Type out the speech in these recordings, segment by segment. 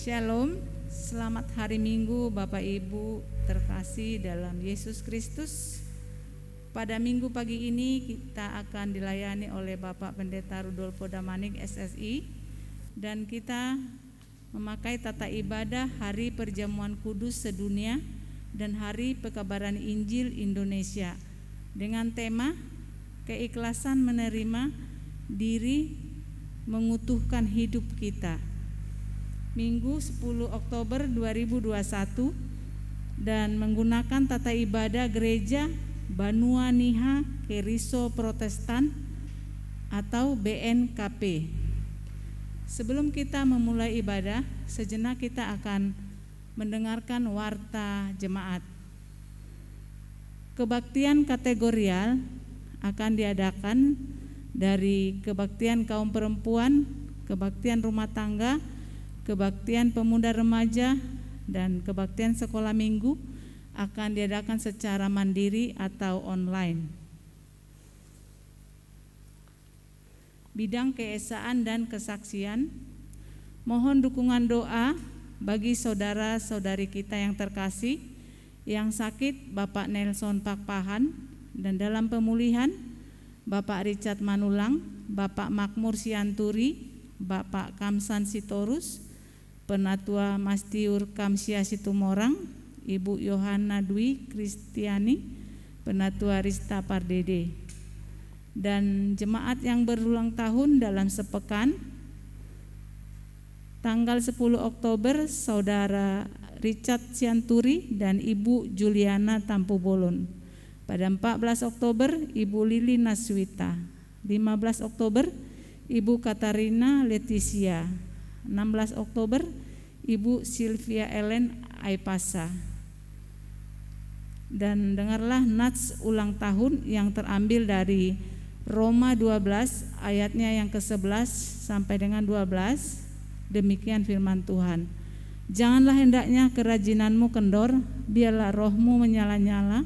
Shalom, selamat hari Minggu Bapak Ibu terkasih dalam Yesus Kristus. Pada minggu pagi ini kita akan dilayani oleh Bapak Pendeta Rudolfo Damanik SSI, dan kita memakai tata ibadah Hari Perjamuan Kudus Sedunia dan Hari Pekabaran Injil Indonesia dengan tema keikhlasan menerima diri mengutuhkan hidup kita. Minggu 10 Oktober 2021 dan menggunakan tata ibadah Gereja Banua Niha Keriso Protestan atau BNKP. Sebelum kita memulai ibadah, sejenak kita akan mendengarkan warta jemaat. Kebaktian kategorial akan diadakan dari kebaktian kaum perempuan, kebaktian rumah tangga, kebaktian pemuda remaja, dan kebaktian sekolah minggu akan diadakan secara mandiri atau online. Bidang keesaan dan kesaksian, mohon dukungan doa bagi saudara-saudari kita yang terkasih, yang sakit Bapak Nelson Pakpahan, dan dalam pemulihan Bapak Richard Manulang, Bapak Makmur Sianturi, Bapak Kamsan Sitorus, Penatua Mastiur Kamsia Situmorang, Ibu Yohana Dwi Kristiani, Penatua Rista Pardede, dan jemaat yang berulang tahun dalam sepekan. Tanggal 10 Oktober Saudara Richard Sianturi dan Ibu Juliana Tampubolon. Pada 14 Oktober Ibu Lili Naswita. 15 Oktober Ibu Katarina Leticia. 16 Oktober Ibu Sylvia Ellen Aipasa. Dan dengarlah nats ulang tahun yang terambil dari Roma 12 ayatnya yang ke-11 sampai dengan 12. Demikian firman Tuhan. Janganlah hendaknya kerajinanmu kendor, biarlah rohmu menyala-nyala,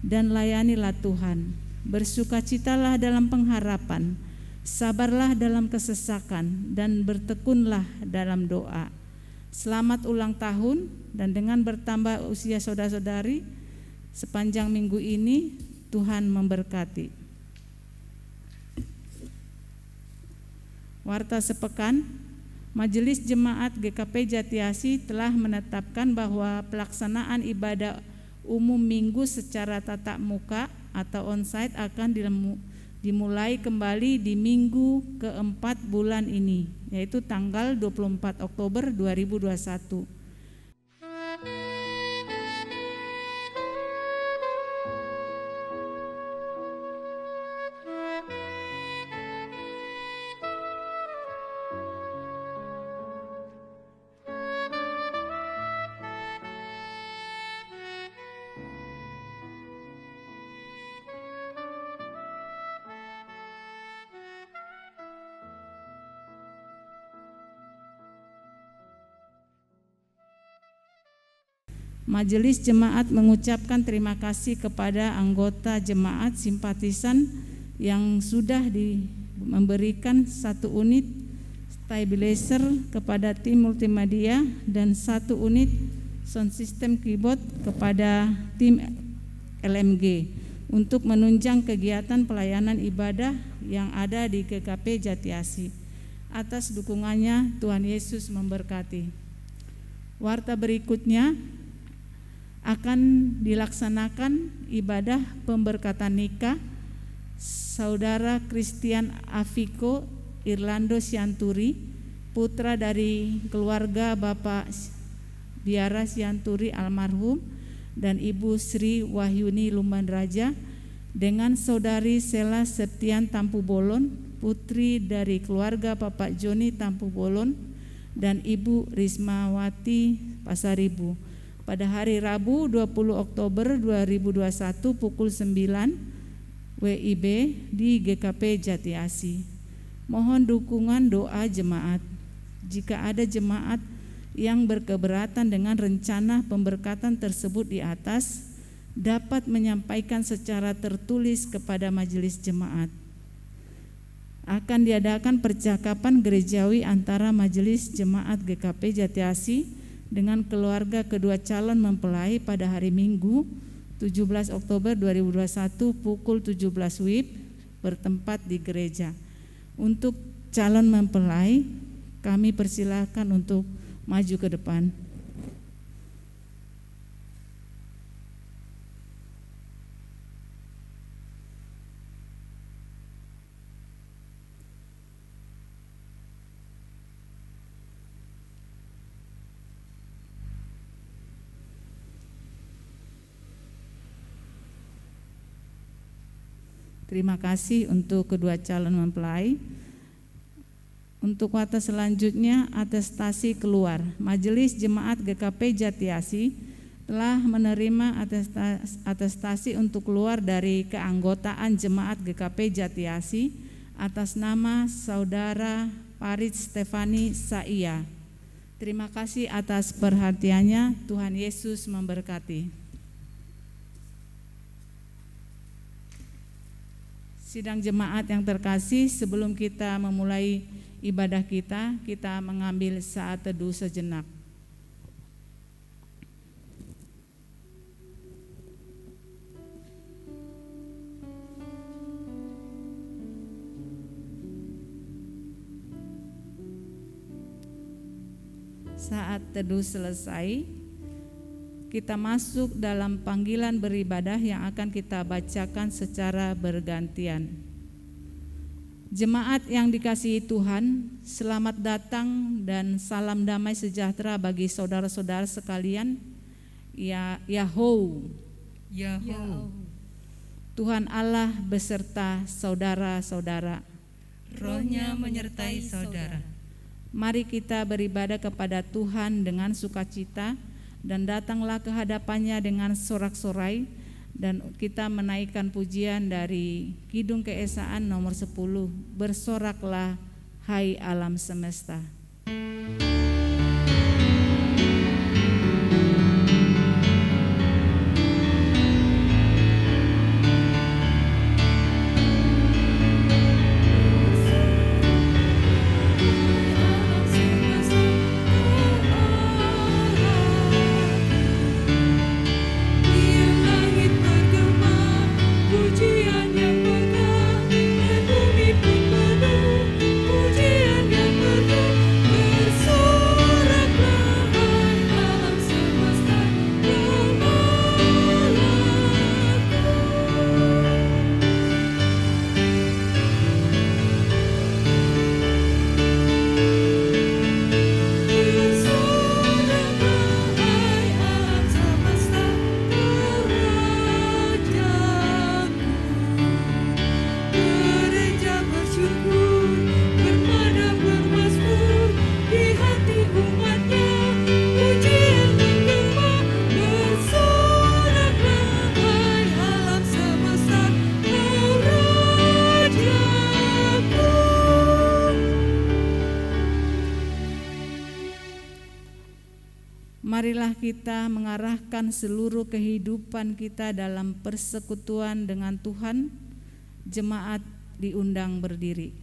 dan layanilah Tuhan. Bersukacitalah dalam pengharapan, sabarlah dalam kesesakan, dan bertekunlah dalam doa. Selamat ulang tahun, dan dengan bertambah usia saudara-saudari sepanjang minggu ini, Tuhan memberkati. Warta sepekan, Majelis Jemaat GKP Jatiasi telah menetapkan bahwa pelaksanaan ibadah umum minggu secara tatap muka atau onsite akan dimulai kembali di minggu keempat bulan ini, yaitu tanggal 24 Oktober 2021. Majelis Jemaat mengucapkan terima kasih kepada anggota jemaat simpatisan yang sudah memberikan 1 unit stabilizer kepada tim multimedia dan 1 unit sound system keyboard kepada tim LMG untuk menunjang kegiatan pelayanan ibadah yang ada di GKP Jatiasi. Atas dukungannya Tuhan Yesus memberkati. Warta berikutnya akan dilaksanakan ibadah pemberkatan nikah Saudara Christian Afiko Irlando Sianturi, putra dari keluarga Bapak Biara Sianturi almarhum dan Ibu Sri Wahyuni Lumban Raja, dengan Saudari Sela Septian Tampubolon, putri dari keluarga Bapak Joni Tampubolon dan Ibu Rismawati Pasaribu, pada hari Rabu 20 Oktober 2021 pukul 9 WIB di GKP Jatiasi. Mohon dukungan doa jemaat. Jika ada jemaat yang berkeberatan dengan rencana pemberkatan tersebut di atas, dapat menyampaikan secara tertulis kepada majelis jemaat. akan diadakan percakapan gerejawi antara Majelis Jemaat GKP Jatiasi dengan keluarga kedua calon mempelai pada hari Minggu 17 Oktober 2021 pukul 17 WIB bertempat di gereja. Untuk calon mempelai kami persilahkan untuk maju ke depan. Terima kasih untuk kedua calon mempelai. Untuk waktu selanjutnya atestasi keluar. Majelis Jemaat GKP Jatiasi telah menerima atestasi untuk keluar dari keanggotaan Jemaat GKP Jatiasi atas nama Saudara Parit Stefani Saia. Terima kasih atas perhatiannya. Tuhan Yesus memberkati. Sidang jemaat yang terkasih, sebelum kita memulai ibadah kita mengambil saat teduh sejenak. Saat teduh selesai, kita masuk dalam panggilan beribadah yang akan kita bacakan secara bergantian. Jemaat yang dikasihi Tuhan, selamat datang dan salam damai sejahtera bagi saudara-saudara sekalian. Yahoo. Tuhan Allah beserta saudara-saudara. Roh-Nya menyertai saudara. Mari kita beribadah kepada Tuhan dengan sukacita dan datanglah ke hadapannya dengan sorak-sorai, dan kita menaikkan pujian dari Kidung Keesaan nomor 10, bersoraklah hai alam semesta. Marilah kita mengarahkan seluruh kehidupan kita dalam persekutuan dengan Tuhan. Jemaat diundang berdiri.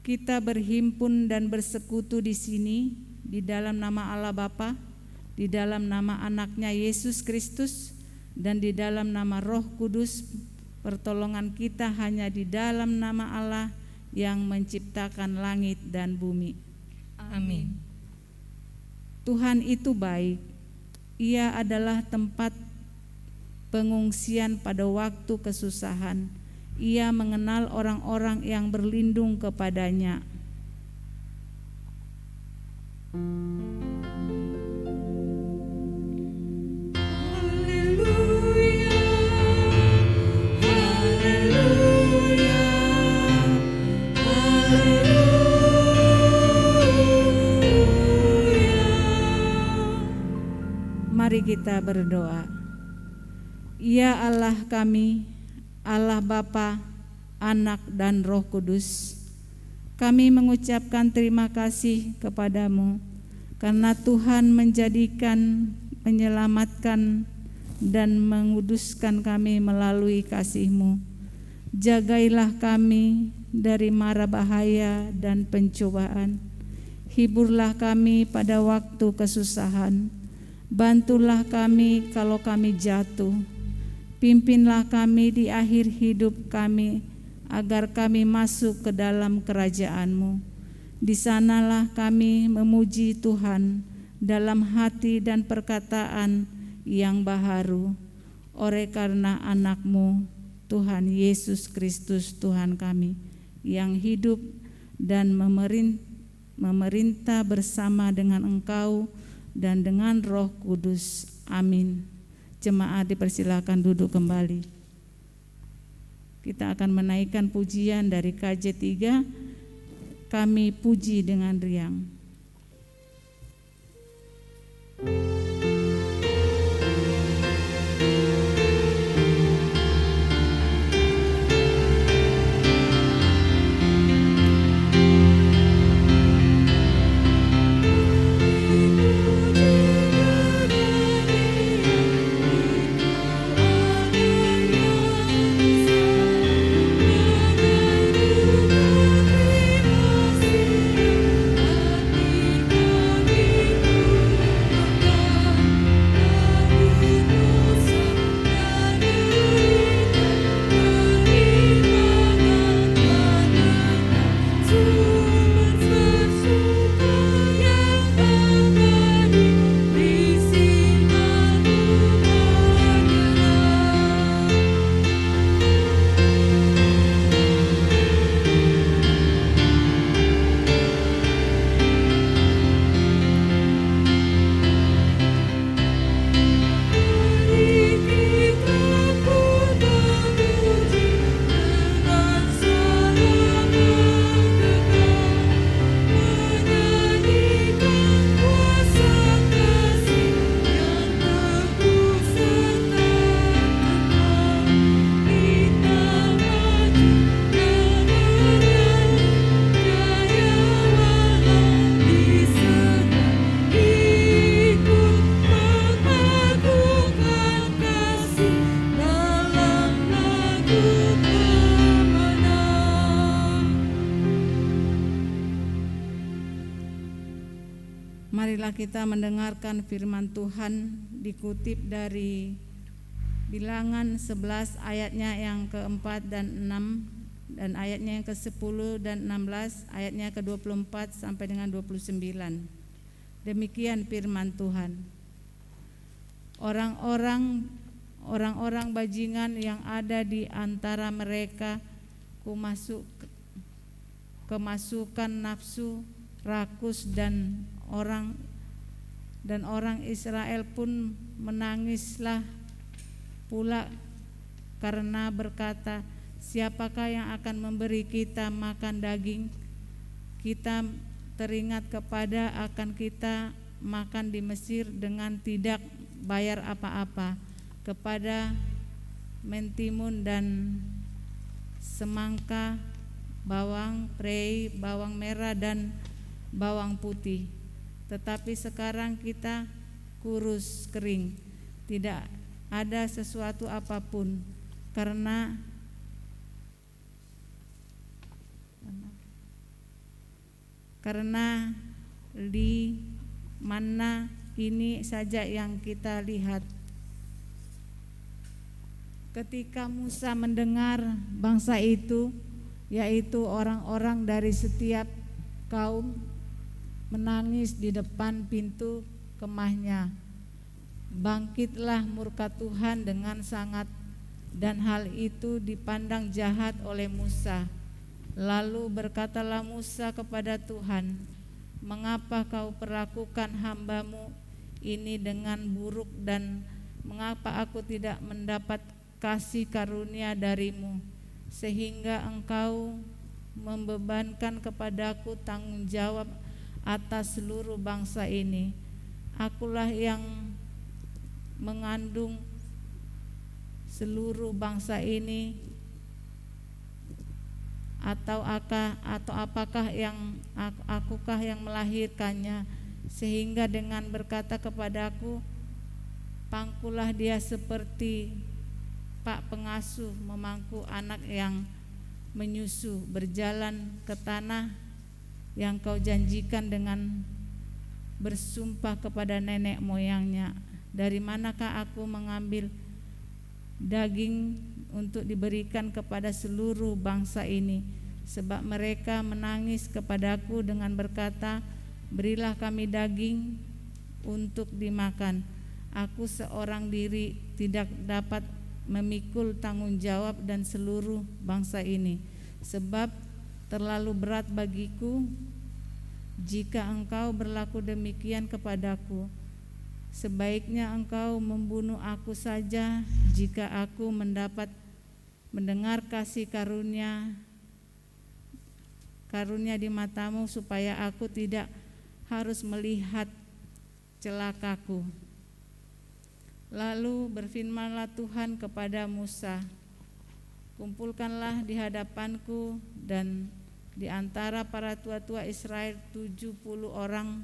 Kita berhimpun dan bersekutu di sini di dalam nama Allah Bapa, di dalam nama Anaknya Yesus Kristus, dan di dalam nama Roh Kudus. Pertolongan kita hanya di dalam nama Allah yang menciptakan langit dan bumi. Amin. Tuhan itu baik. Ia adalah tempat pengungsian pada waktu kesusahan. Ia mengenal orang-orang yang berlindung kepadanya. Mari kita berdoa. Ya Allah kami, Allah Bapa, Anak dan Roh Kudus, kami mengucapkan terima kasih kepadamu karena Tuhan menjadikan, menyelamatkan dan menguduskan kami melalui kasih-Mu. Jagailah kami dari mara bahaya dan pencobaan. Hiburlah kami pada waktu kesusahan. Bantulah kami kalau kami jatuh. Pimpinlah kami di akhir hidup kami, agar kami masuk ke dalam kerajaan-Mu. Di sanalah kami memuji Tuhan dalam hati dan perkataan yang baharu, oleh karena anak-Mu, Tuhan Yesus Kristus Tuhan kami, yang hidup dan memerintah bersama dengan Engkau dan dengan Roh Kudus. Amin. Jemaat dipersilakan duduk kembali. Kita akan menaikkan pujian dari KJ3, Kami Puji dengan Riang. Marilah kita mendengarkan firman Tuhan dikutip dari Bilangan 11 ayatnya yang keempat dan 6, dan ayatnya yang ke-10 dan 16, ayatnya ke-24 sampai dengan 29. Demikian firman Tuhan. Orang-orang bajingan yang ada di antara mereka kemasukan nafsu rakus, dan orang Israel pun menangislah pula karena berkata, siapakah yang akan memberi kita makan daging? Kita teringat kepada akan kita makan di Mesir dengan tidak bayar apa-apa, kepada mentimun dan semangka, bawang prei, bawang merah dan bawang putih. Tetapi sekarang kita kurus kering, tidak ada sesuatu apapun, karena di mana ini saja yang kita lihat. Ketika Musa mendengar bangsa itu, yaitu orang-orang dari setiap kaum, menangis di depan pintu kemahnya, bangkitlah murka Tuhan dengan sangat, dan hal itu dipandang jahat oleh Musa. Lalu berkatalah Musa kepada Tuhan, mengapa kau perlakukan hamba-Mu ini dengan buruk, dan mengapa aku tidak mendapat kasih karunia dari-Mu, sehingga Engkau membebankan kepadaku tanggung jawab atas seluruh bangsa ini. Akulah yang mengandung seluruh bangsa ini, atau apakah yang akukah yang melahirkannya, sehingga dengan berkata kepadaku, pangkulah dia seperti pak pengasuh memangku anak yang menyusu berjalan ke tanah yang kau janjikan dengan bersumpah kepada nenek moyangnya. Dari manakah aku mengambil daging untuk diberikan kepada seluruh bangsa ini? Sebab mereka menangis kepadaku dengan berkata, berilah kami daging untuk dimakan. Aku seorang diri tidak dapat memikul tanggung jawab dan seluruh bangsa ini, sebab terlalu berat bagiku jika engkau berlaku demikian kepadaku. Sebaiknya engkau membunuh aku saja jika aku mendengar kasih karunia di matamu, supaya aku tidak harus melihat celakaku. Lalu berfirmanlah Tuhan kepada Musa, kumpulkanlah di hadapanku dan di antara para tua-tua Israel 70 orang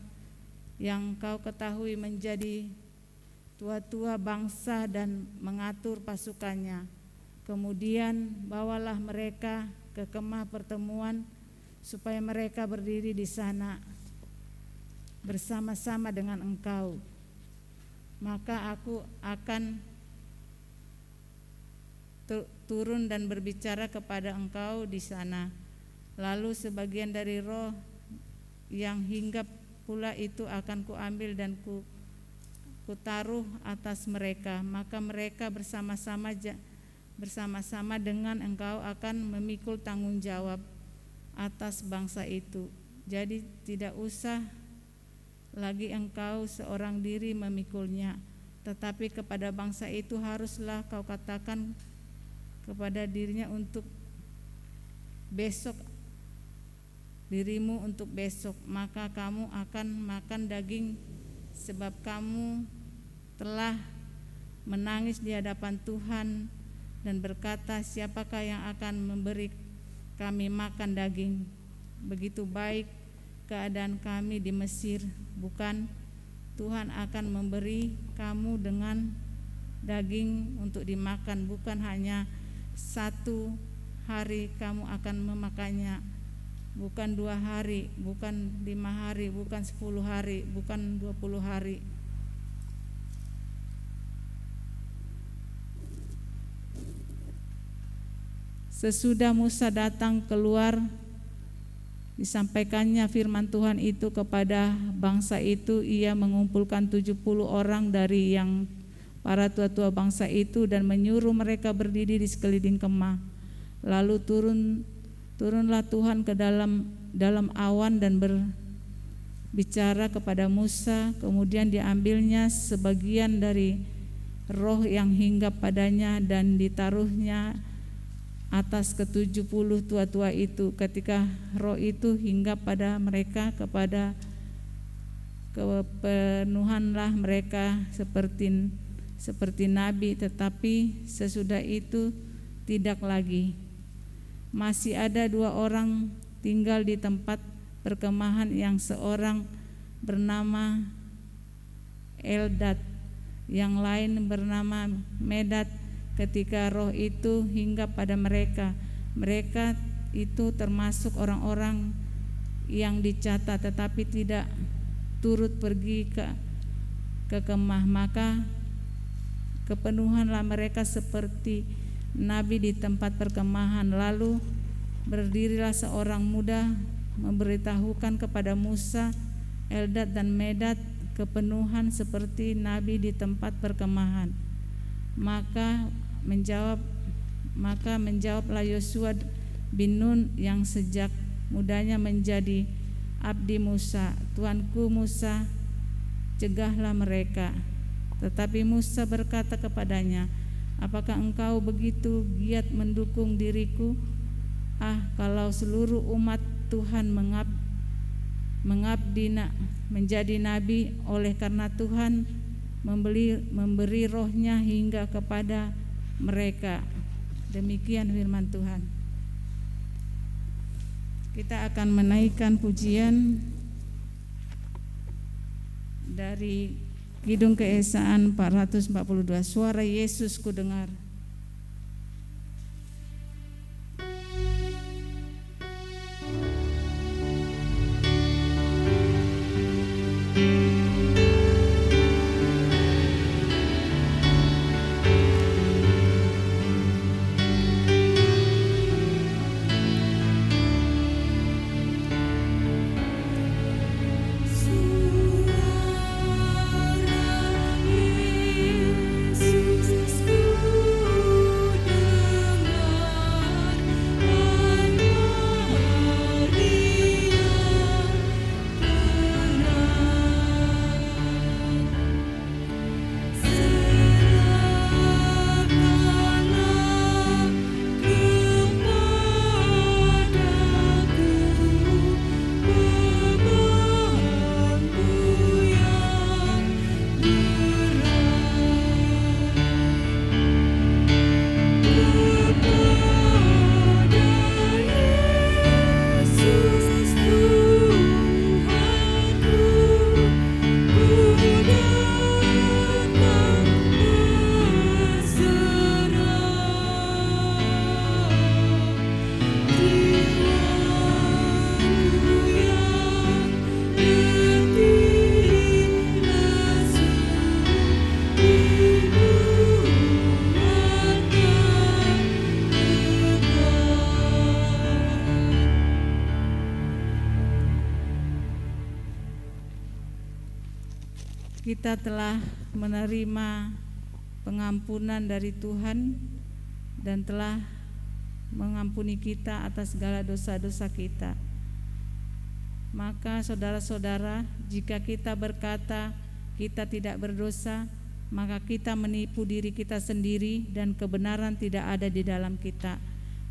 yang kau ketahui menjadi tua-tua bangsa dan mengatur pasukannya. Kemudian bawalah mereka ke kemah pertemuan supaya mereka berdiri di sana bersama-sama dengan engkau. Maka aku akan turun dan berbicara kepada engkau di sana. Lalu sebagian dari roh yang hinggap pula itu akan kuambil dan kutaruh atas mereka. Maka mereka bersama-sama dengan engkau akan memikul tanggung jawab atas bangsa itu. Jadi tidak usah lagi engkau seorang diri memikulnya, tetapi kepada bangsa itu haruslah kau katakan kepada dirinya untuk besok, dirimu untuk besok, maka kamu akan makan daging, sebab kamu telah menangis di hadapan Tuhan dan berkata, siapakah yang akan memberi kami makan daging? Begitu baik keadaan kami di Mesir, bukan? Tuhan akan memberi kamu dengan daging untuk dimakan, bukan hanya 1 hari kamu akan memakannya, bukan 2 hari, bukan 5 hari, bukan 10 hari, bukan 20 hari. Sesudah Musa datang keluar, disampaikannya firman Tuhan itu kepada bangsa itu. Ia mengumpulkan 70 orang dari yang para tua-tua bangsa itu dan menyuruh mereka berdiri di sekeliling kemah. Lalu turunlah Tuhan ke dalam awan dan berbicara kepada Musa. Kemudian diambilnya sebagian dari roh yang hinggap padanya dan ditaruhnya atas ke-70 tua-tua itu. Ketika roh itu hinggap pada mereka, kepada kepenuhanlah mereka seperti nabi, tetapi sesudah itu tidak lagi. Masih ada 2 orang tinggal di tempat perkemahan, yang seorang bernama Eldad, yang lain bernama Medad. Ketika roh itu hinggap pada mereka, mereka itu termasuk orang-orang yang dicatat tetapi tidak turut pergi ke kemah, maka kepenuhanlah mereka seperti nabi di tempat perkemahan. Lalu berdirilah seorang muda memberitahukan kepada Musa, Eldad dan Medad kepenuhan seperti nabi di tempat perkemahan. Maka menjawablah Yosua bin Nun yang sejak mudanya menjadi abdi Musa, Tuanku Musa, cegahlah mereka. Tetapi Musa berkata kepadanya, apakah engkau begitu giat mendukung diriku? Kalau seluruh umat Tuhan mengabdi menjadi nabi, oleh karena Tuhan memberi rohnya hingga kepada mereka. Demikian firman Tuhan. Kita akan menaikkan pujian dari Kidung Keesaan 442, Suara Yesus Ku Dengar. kita telah menerima pengampunan dari Tuhan dan telah mengampuni kita atas segala dosa-dosa kita. Maka saudara-saudara, jika kita berkata kita tidak berdosa, maka kita menipu diri kita sendiri dan kebenaran tidak ada di dalam kita.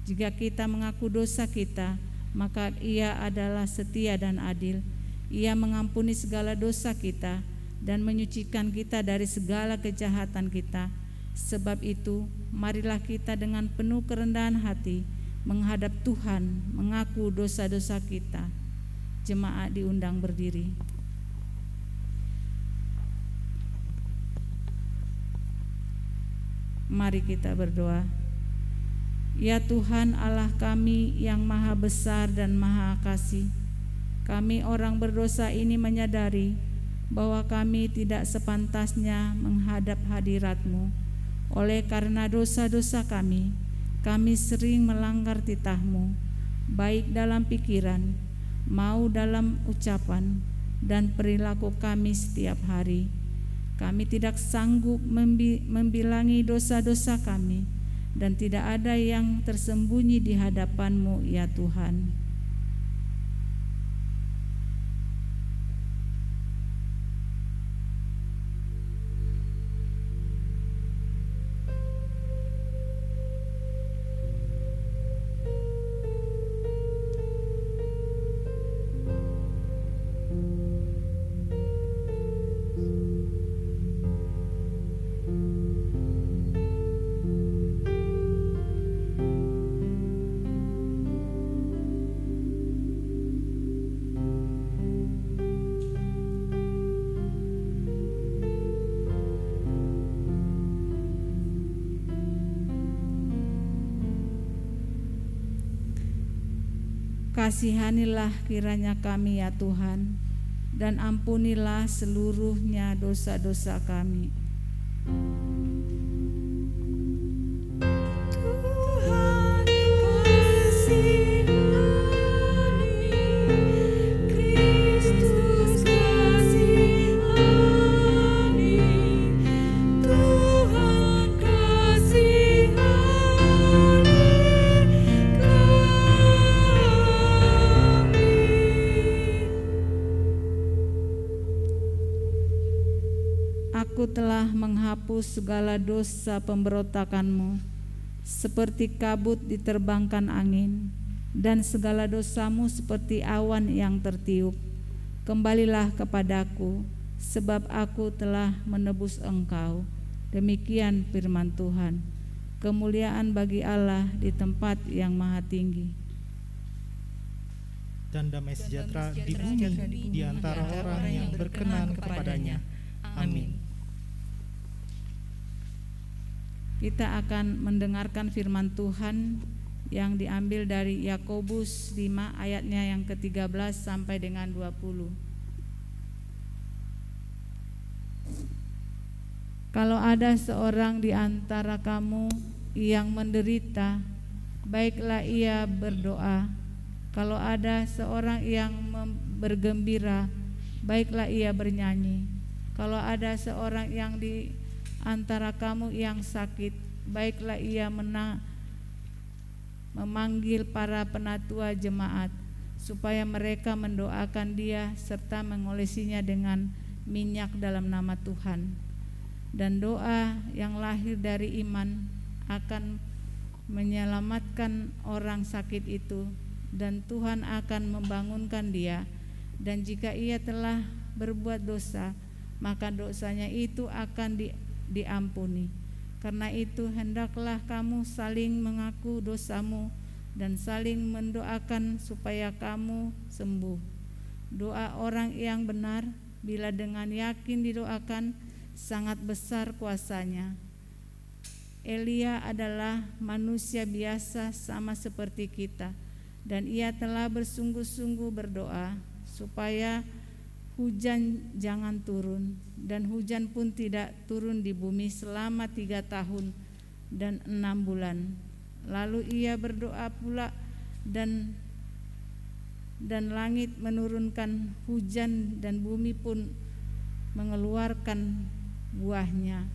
Jika kita mengaku dosa kita, maka Ia adalah setia dan adil. Ia mengampuni segala dosa kita dan menyucikan kita dari segala kejahatan kita. Sebab itu, marilah kita dengan penuh kerendahan hati menghadap Tuhan, mengaku dosa-dosa kita. Jemaat diundang berdiri. Mari kita berdoa. Ya Tuhan Allah kami yang maha besar dan maha kasih, kami orang berdosa ini menyadari bahwa kami tidak sepantasnya menghadap hadirat-Mu. Oleh karena dosa-dosa kami sering melanggar titah-Mu, baik dalam pikiran, mau dalam ucapan dan perilaku kami setiap hari. Kami tidak sanggup membilangi dosa-dosa kami, dan tidak ada yang tersembunyi di hadapan-Mu, ya Tuhan. Kasihanilah kiranya kami, ya Tuhan, dan ampunilah seluruhnya dosa-dosa kami. Aku telah menghapus segala dosa pemberontakan-Mu, seperti kabut diterbangkan angin, dan segala dosa-Mu seperti awan yang tertiup. Kembalilah kepadaku, sebab aku telah menebus Engkau. Demikian firman Tuhan. Kemuliaan bagi Allah di tempat yang maha tinggi, dan damai sejahtera di bumi di antara orang yang berkenan kepadanya. Amin. Kita akan mendengarkan firman Tuhan yang diambil dari Yakobus 5 ayatnya yang ke-13 sampai dengan 20. Kalau ada seorang di antara kamu yang menderita, baiklah ia berdoa. Kalau ada seorang yang bergembira, baiklah ia bernyanyi. Kalau ada seorang yang di antara kamu yang sakit, baiklah ia memanggil para penatua jemaat, supaya mereka mendoakan dia serta mengolesinya dengan minyak dalam nama Tuhan. Dan doa yang lahir dari iman akan menyelamatkan orang sakit itu, dan Tuhan akan membangunkan dia. Dan jika ia telah berbuat dosa, maka dosanya itu akan diampuni. Karena itu hendaklah kamu saling mengaku dosamu dan saling mendoakan supaya kamu sembuh. Doa orang yang benar bila dengan yakin didoakan sangat besar kuasanya. Elia adalah manusia biasa sama seperti kita, dan ia telah bersungguh-sungguh berdoa supaya hujan jangan turun, dan hujan pun tidak turun di bumi selama 3 tahun dan 6 bulan. Lalu ia berdoa pula dan langit menurunkan hujan dan bumi pun mengeluarkan buahnya.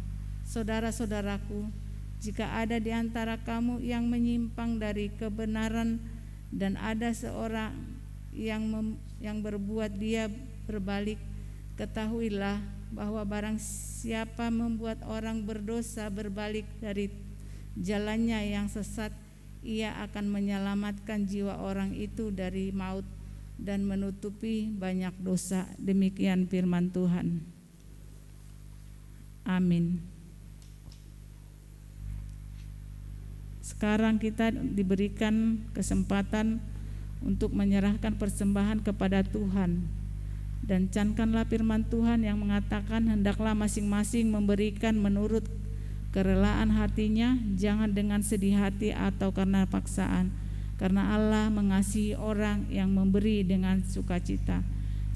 Saudara-saudaraku, jika ada di antara kamu yang menyimpang dari kebenaran dan ada seorang yang berbuat dia berbalik, ketahuilah bahwa barang siapa membuat orang berdosa berbalik dari jalannya yang sesat, ia akan menyelamatkan jiwa orang itu dari maut dan menutupi banyak dosa. Demikian firman Tuhan. Amin. Sekarang kita diberikan kesempatan untuk menyerahkan persembahan kepada Tuhan. Dan camkanlah firman Tuhan yang mengatakan, hendaklah masing-masing memberikan menurut kerelaan hatinya, jangan dengan sedih hati atau karena paksaan, karena Allah mengasihi orang yang memberi dengan sukacita.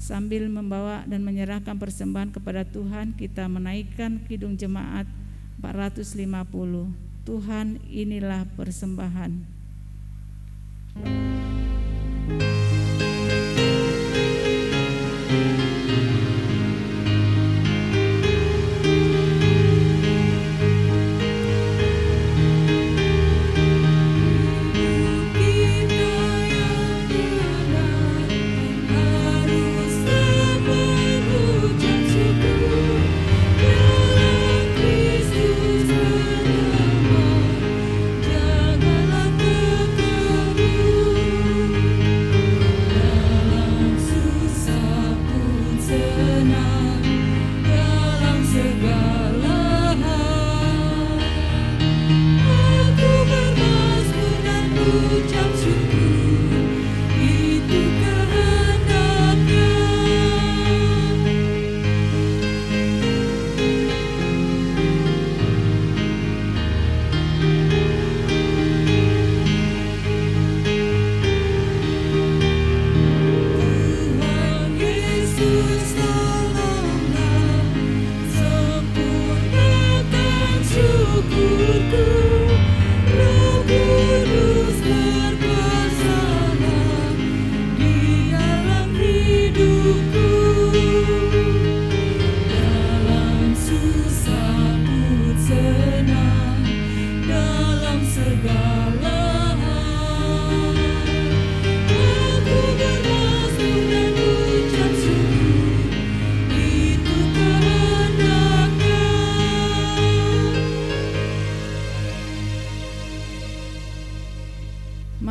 Sambil membawa dan menyerahkan persembahan kepada Tuhan, kita menaikkan Kidung Jemaat 450. Tuhan, inilah persembahan.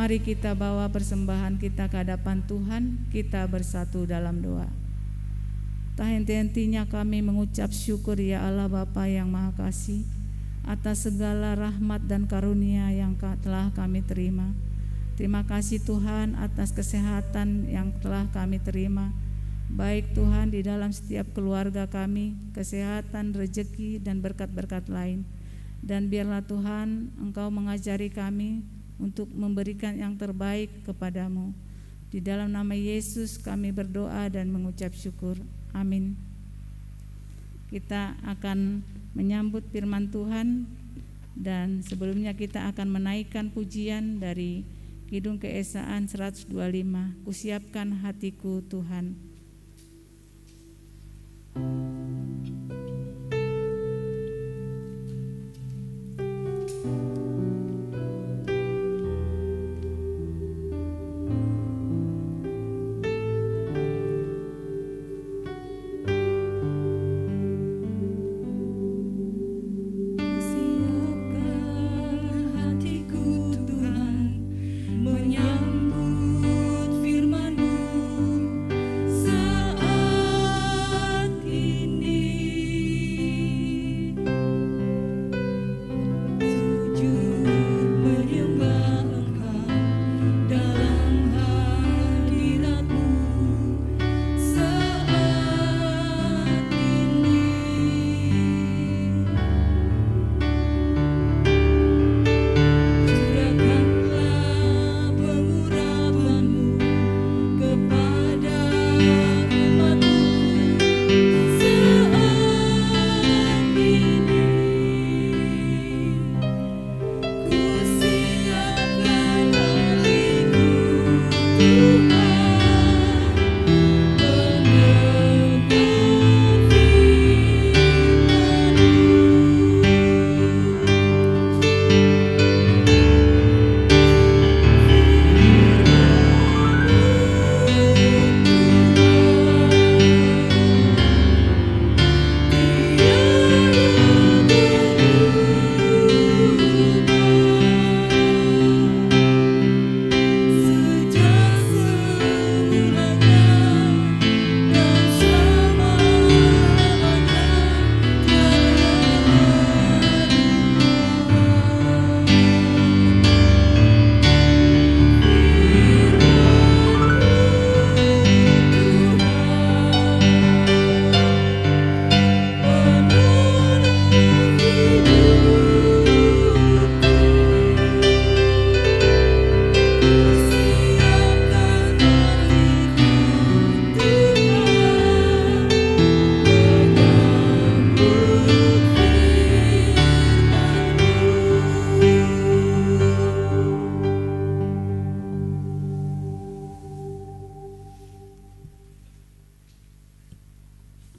Mari kita bawa persembahan kita ke hadapan Tuhan, kita bersatu dalam doa. Tak henti-hentinya kami mengucap syukur ya Allah Bapa yang Maha Kasih atas segala rahmat dan karunia yang telah kami terima. Terima kasih Tuhan atas kesehatan yang telah kami terima. Baik Tuhan di dalam setiap keluarga kami, kesehatan, rezeki dan berkat-berkat lain. Dan biarlah Tuhan Engkau mengajari kami untuk memberikan yang terbaik kepadamu. Di dalam nama Yesus kami berdoa dan mengucap syukur. Amin. Kita akan menyambut firman Tuhan, dan sebelumnya kita akan menaikkan pujian dari Kidung Keesaan 125. Kusiapkan hatiku Tuhan. Menyambut firman-Mu saat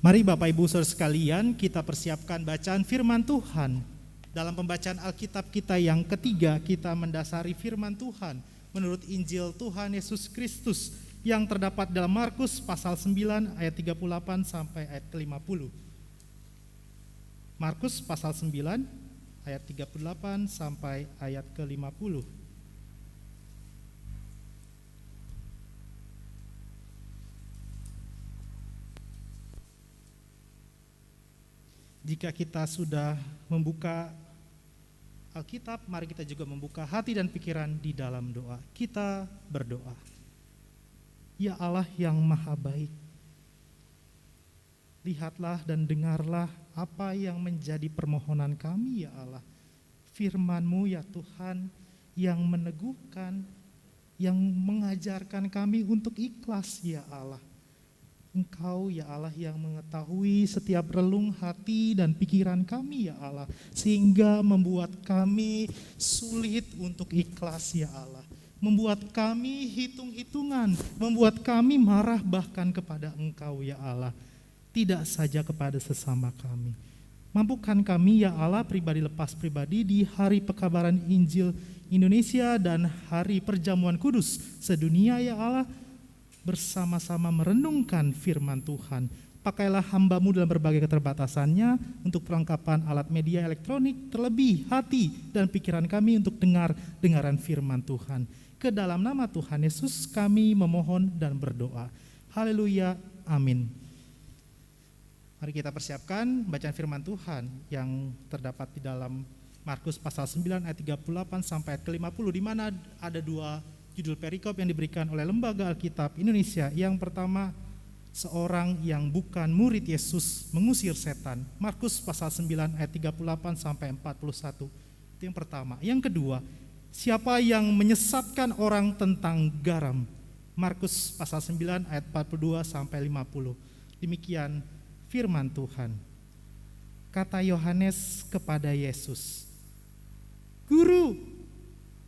Mari Bapak Ibu Saudara sekalian, kita persiapkan bacaan firman Tuhan. Dalam pembacaan Alkitab kita yang ketiga, kita mendasari firman Tuhan menurut Injil Tuhan Yesus Kristus yang terdapat dalam Markus pasal 9 ayat 38 sampai ayat ke-50. Markus pasal 9 ayat 38 sampai ayat ke-50. Jika kita sudah membuka Alkitab, mari kita juga membuka hati dan pikiran di dalam doa. Kita berdoa. Ya Allah yang maha baik, lihatlah dan dengarlah apa yang menjadi permohonan kami ya Allah. Firman-Mu ya Tuhan yang meneguhkan, yang mengajarkan kami untuk ikhlas ya Allah. Engkau ya Allah yang mengetahui setiap relung hati dan pikiran kami ya Allah, sehingga membuat kami sulit untuk ikhlas ya Allah, membuat kami hitung-hitungan, membuat kami marah bahkan kepada Engkau ya Allah, tidak saja kepada sesama kami. Mampukan kami ya Allah pribadi lepas pribadi di hari pekabaran Injil Indonesia dan hari perjamuan kudus sedunia ya Allah, bersama-sama merenungkan firman Tuhan. Pakailah hamba-Mu dalam berbagai keterbatasannya untuk perlengkapan alat media elektronik, terlebih hati dan pikiran kami untuk dengaran firman Tuhan. Ke dalam nama Tuhan Yesus kami memohon dan berdoa. Haleluya, amin. Mari kita persiapkan bacaan firman Tuhan yang terdapat di dalam Markus pasal 9 ayat 38 sampai ayat ke-50, di mana ada dua judul perikop yang diberikan oleh Lembaga Alkitab Indonesia. Yang pertama, seorang yang bukan murid Yesus mengusir setan. Markus pasal 9 ayat 38 sampai 41. Itu yang pertama. Yang kedua, siapa yang menyesatkan orang tentang garam. Markus pasal 9 ayat 42 sampai 50. Demikian firman Tuhan. Kata Yohanes kepada Yesus, "Guru,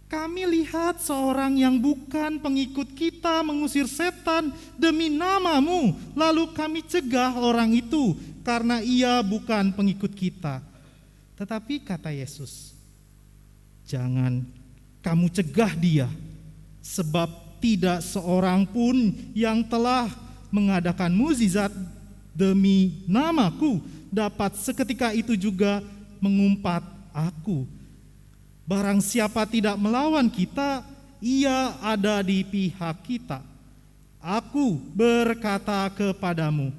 kami lihat seorang yang bukan pengikut kita mengusir setan demi nama-Mu, lalu kami cegah orang itu karena ia bukan pengikut kita." Tetapi kata Yesus, "Jangan kamu cegah dia, sebab tidak seorang pun yang telah mengadakan mukjizat demi nama-Ku dapat seketika itu juga mengumpat Aku. Barang siapa tidak melawan kita, ia ada di pihak kita. Aku berkata kepadamu,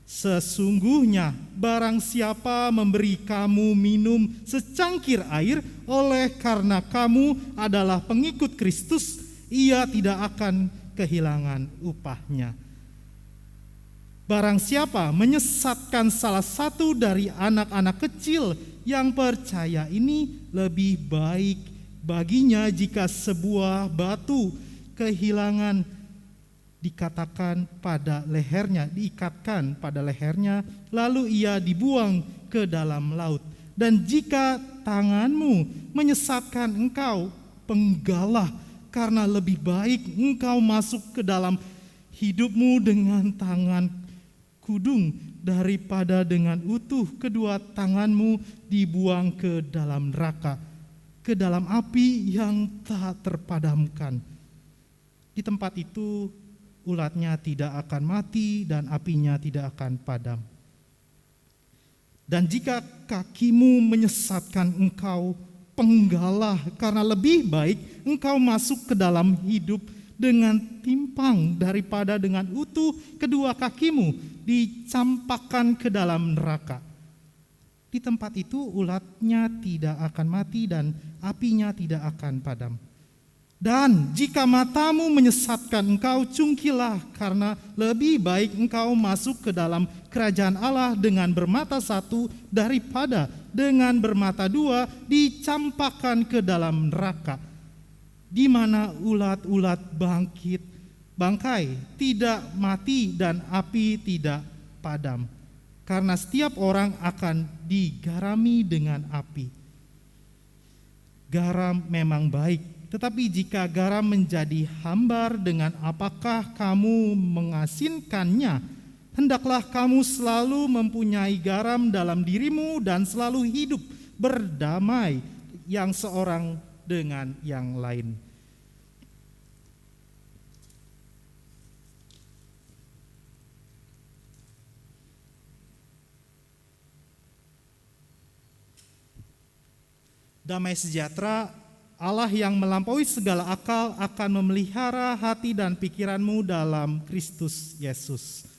sesungguhnya barang siapa memberi kamu minum secangkir air oleh karena kamu adalah pengikut Kristus, ia tidak akan kehilangan upahnya. Barang siapa menyesatkan salah satu dari anak-anak kecil yang percaya ini, lebih baik baginya jika sebuah batu kehilangan diikatkan pada lehernya, lalu ia dibuang ke dalam laut. Dan jika tanganmu menyesatkan engkau, penggalah, karena lebih baik engkau masuk ke dalam hidupmu dengan tangan kudung daripada dengan utuh kedua tanganmu dibuang ke dalam neraka, ke dalam api yang tak terpadamkan. Di tempat itu ulatnya tidak akan mati dan apinya tidak akan padam. Dan jika kakimu menyesatkan engkau, penggalah, karena lebih baik engkau masuk ke dalam hidup dengan timpang daripada dengan utuh kedua kakimu dicampakkan ke dalam neraka. Di tempat itu ulatnya tidak akan mati dan apinya tidak akan padam. Dan jika matamu menyesatkan engkau, cungkilah, karena lebih baik engkau masuk ke dalam kerajaan Allah dengan bermata satu daripada dengan bermata dua dicampakkan ke dalam neraka, di mana ulat-ulat bangkai tidak mati dan api tidak padam, karena setiap orang akan digarami dengan api. Garam memang baik, tetapi jika garam menjadi hambar, dengan apakah kamu mengasinkannya? Hendaklah kamu selalu mempunyai garam dalam dirimu dan selalu hidup berdamai yang seorang dengan yang lain. Damai sejahtera Allah yang melampaui segala akal akan memelihara hati dan pikiranmu dalam Kristus Yesus.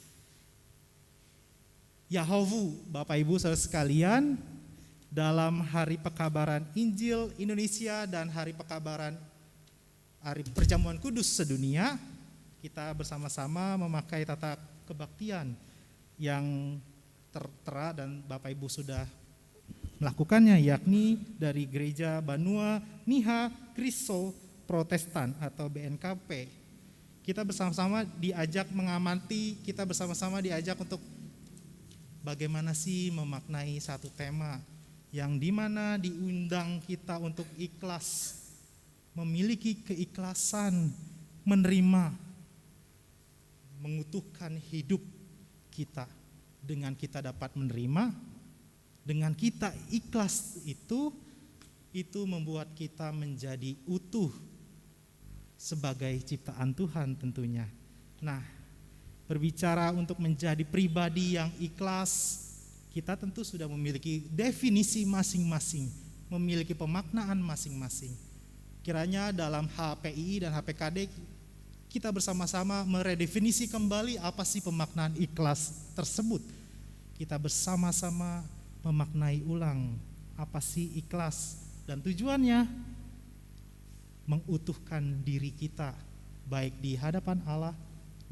Yahowu, Bapak Ibu Saudara sekalian, dalam Hari Pekabaran Injil Indonesia dan Hari Pekabaran Hari Perjamuan Kudus sedunia, kita bersama-sama memakai tata kebaktian yang tertera dan Bapak Ibu sudah melakukannya, yakni dari Gereja Banua Niha Kristo Protestan atau BNKP. Kita bersama-sama diajak mengamati, kita bersama-sama diajak untuk bagaimana sih memaknai satu tema yang dimana diundang kita untuk ikhlas, memiliki keikhlasan, menerima, mengutuhkan hidup kita. Dengan kita dapat menerima, dengan kita ikhlas itu membuat kita menjadi utuh sebagai ciptaan Tuhan tentunya. Nah, berbicara untuk menjadi pribadi yang ikhlas, kita tentu sudah memiliki definisi masing-masing, memiliki pemaknaan masing-masing. Kiranya dalam HPI dan HPKD kita bersama-sama meredefinisi kembali apa sih pemaknaan ikhlas tersebut. Kita bersama-sama memaknai ulang apa sih ikhlas, dan tujuannya mengutuhkan diri kita baik di hadapan Allah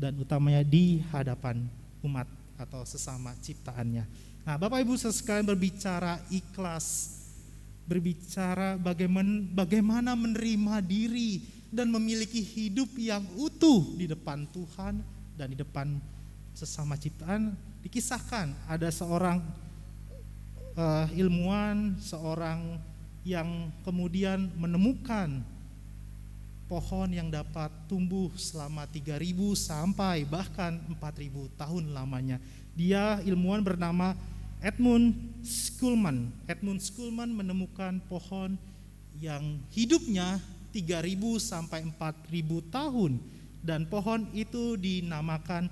dan utamanya di hadapan umat atau sesama ciptaannya. Nah, Bapak Ibu sekalian, berbicara ikhlas, berbicara bagaimana menerima diri dan memiliki hidup yang utuh di depan Tuhan dan di depan sesama ciptaan. Dikisahkan ada seorang ilmuwan, seorang yang kemudian menemukan pohon yang dapat tumbuh selama 3.000 sampai bahkan 4.000 tahun lamanya. Dia ilmuwan bernama Edmund Schulman. Edmund Schulman menemukan pohon yang hidupnya 3.000 sampai 4.000 tahun, dan pohon itu dinamakan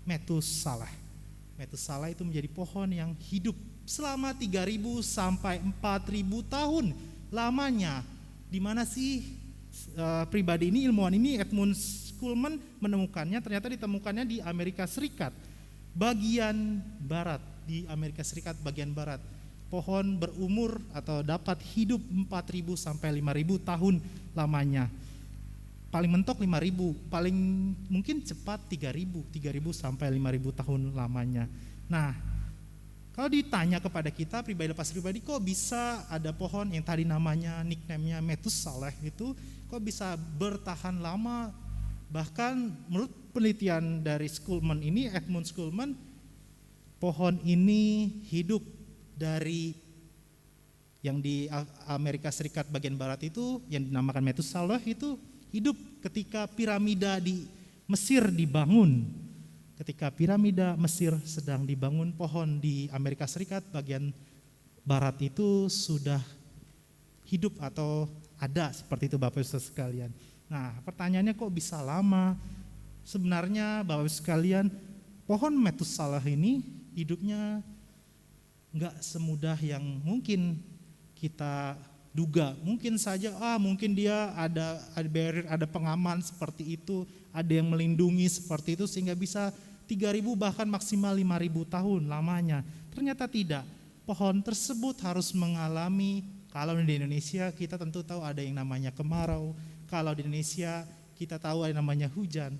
Metusalah. Metusalah itu menjadi pohon yang hidup selama 3.000 sampai 4.000 tahun lamanya. Di mana sih pribadi ini, ilmuwan ini, Edmund Schulman menemukannya? Ternyata ditemukannya di Amerika Serikat, bagian barat, di Amerika Serikat bagian barat. Pohon berumur atau dapat hidup 4.000 sampai 5.000 tahun lamanya. Paling mentok 5.000, paling mungkin cepat 3.000 sampai 5.000 tahun lamanya. Nah, kalau ditanya kepada kita pribadi lepas pribadi, kok bisa ada pohon yang tadi namanya, nickname-nya Metusalah itu, kok bisa bertahan lama? Bahkan menurut penelitian dari Schulman ini, Edmund Schulman, pohon ini hidup dari yang di Amerika Serikat bagian barat itu, yang dinamakan Metusalah itu hidup ketika piramida di Mesir dibangun. Ketika piramida Mesir sedang dibangun, pohon di Amerika Serikat bagian barat itu sudah hidup atau ada seperti itu, Bapak Ibu sekalian. Nah, pertanyaannya kok bisa lama? Sebenarnya Bapak Ibu sekalian, pohon Metusalah ini hidupnya enggak semudah yang mungkin kita duga. Mungkin saja mungkin dia ada barrier, ada pengaman seperti itu, ada yang melindungi seperti itu sehingga bisa 3.000 bahkan maksimal 5.000 tahun lamanya. Ternyata tidak. Pohon tersebut harus mengalami, kalau di Indonesia kita tentu tahu ada yang namanya kemarau, kalau di Indonesia kita tahu ada yang namanya hujan.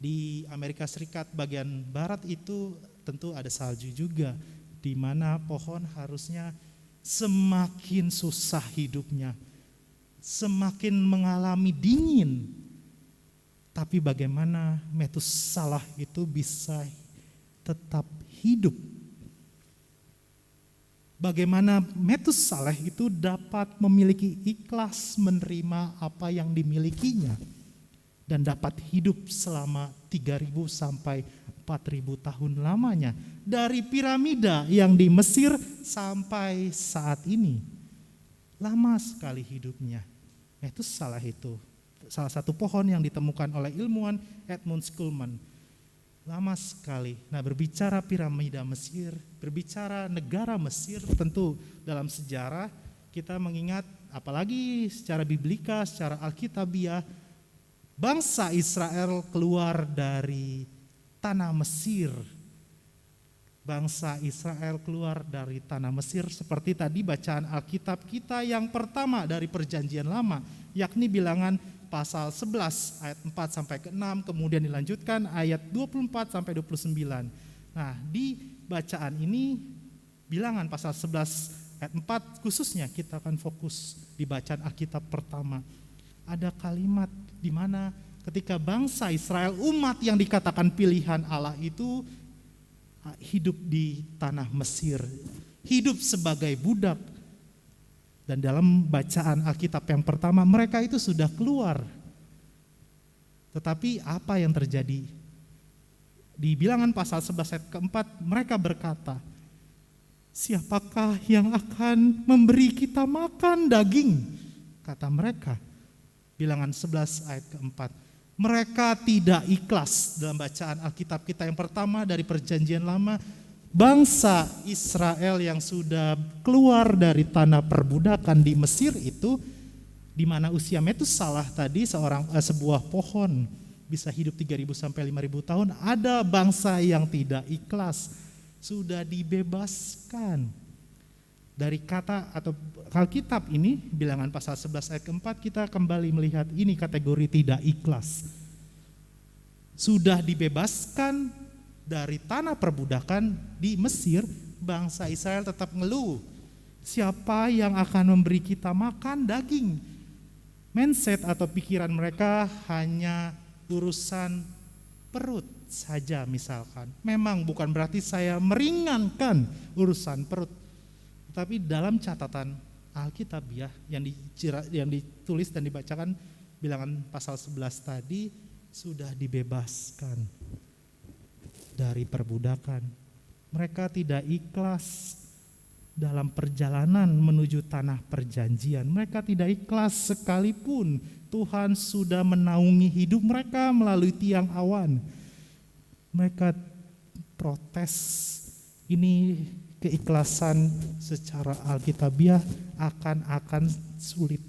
Di Amerika Serikat bagian barat itu tentu ada salju juga, di mana pohon harusnya semakin susah hidupnya, semakin mengalami dingin. Tapi bagaimana Metusalah itu bisa tetap hidup? Bagaimana Metusalah itu dapat memiliki ikhlas menerima apa yang dimilikinya dan dapat hidup selama 3.000 sampai 4.000 tahun lamanya. Dari piramida yang di Mesir sampai saat ini. Lama sekali hidupnya. Itu salah satu pohon yang ditemukan oleh ilmuwan Edmund Schulman. Lama sekali. Nah, berbicara piramida Mesir, berbicara negara Mesir, tentu dalam sejarah kita mengingat, apalagi secara biblika, secara alkitabiah, bangsa Israel keluar dari tanah Mesir. Bangsa Israel keluar dari tanah Mesir seperti tadi bacaan Alkitab kita yang pertama dari Perjanjian Lama, yakni Bilangan pasal 11 ayat 4 sampai ke 6, kemudian dilanjutkan ayat 24 sampai 29. Nah, di bacaan ini Bilangan pasal 11 ayat 4 khususnya kita akan fokus di bacaan Alkitab pertama. Ada kalimat di mana ketika bangsa Israel, umat yang dikatakan pilihan Allah itu hidup di tanah Mesir, hidup sebagai budak. Dan dalam bacaan Alkitab yang pertama, mereka itu sudah keluar. Tetapi apa yang terjadi? Di Bilangan pasal 11 ayat keempat, mereka berkata, siapakah yang akan memberi kita makan daging? Kata mereka. Bilangan 11 ayat keempat. Mereka tidak ikhlas dalam bacaan Alkitab kita yang pertama dari Perjanjian Lama. Bangsa Israel yang sudah keluar dari tanah perbudakan di Mesir itu, di mana usia Metusalah tadi sebuah pohon bisa hidup 3.000 sampai 5.000 tahun, ada bangsa yang tidak ikhlas, sudah dibebaskan. Dari kata atau Alkitab ini, Bilangan pasal 11 ayat keempat, kita kembali melihat ini kategori tidak ikhlas. Sudah dibebaskan dari tanah perbudakan di Mesir, bangsa Israel tetap ngeluh. Siapa yang akan memberi kita makan daging? Mindset atau pikiran mereka hanya urusan perut saja misalkan. Memang bukan berarti saya meringankan urusan perut. Tapi dalam catatan Alkitabiah yang ditulis dan dibacakan Bilangan pasal 11 tadi, sudah dibebaskan dari perbudakan. Mereka tidak ikhlas dalam perjalanan menuju tanah perjanjian. Mereka tidak ikhlas sekalipun Tuhan sudah menaungi hidup mereka melalui tiang awan. Mereka protes. Ini keikhlasan secara alkitabiah akan sulit.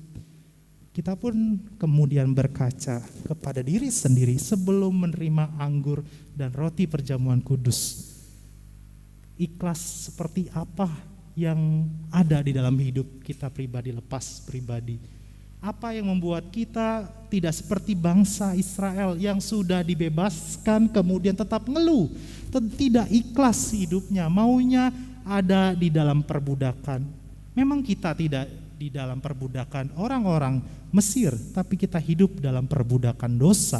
Kita pun kemudian berkaca kepada diri sendiri sebelum menerima anggur dan roti perjamuan kudus. Ikhlas seperti apa yang ada di dalam hidup kita pribadi, lepas pribadi? Apa yang membuat kita tidak seperti bangsa Israel yang sudah dibebaskan kemudian tetap ngeluh, tidak ikhlas hidupnya, maunya ada di dalam perbudakan. Memang kita tidak di dalam perbudakan orang-orang Mesir, tapi kita hidup dalam perbudakan dosa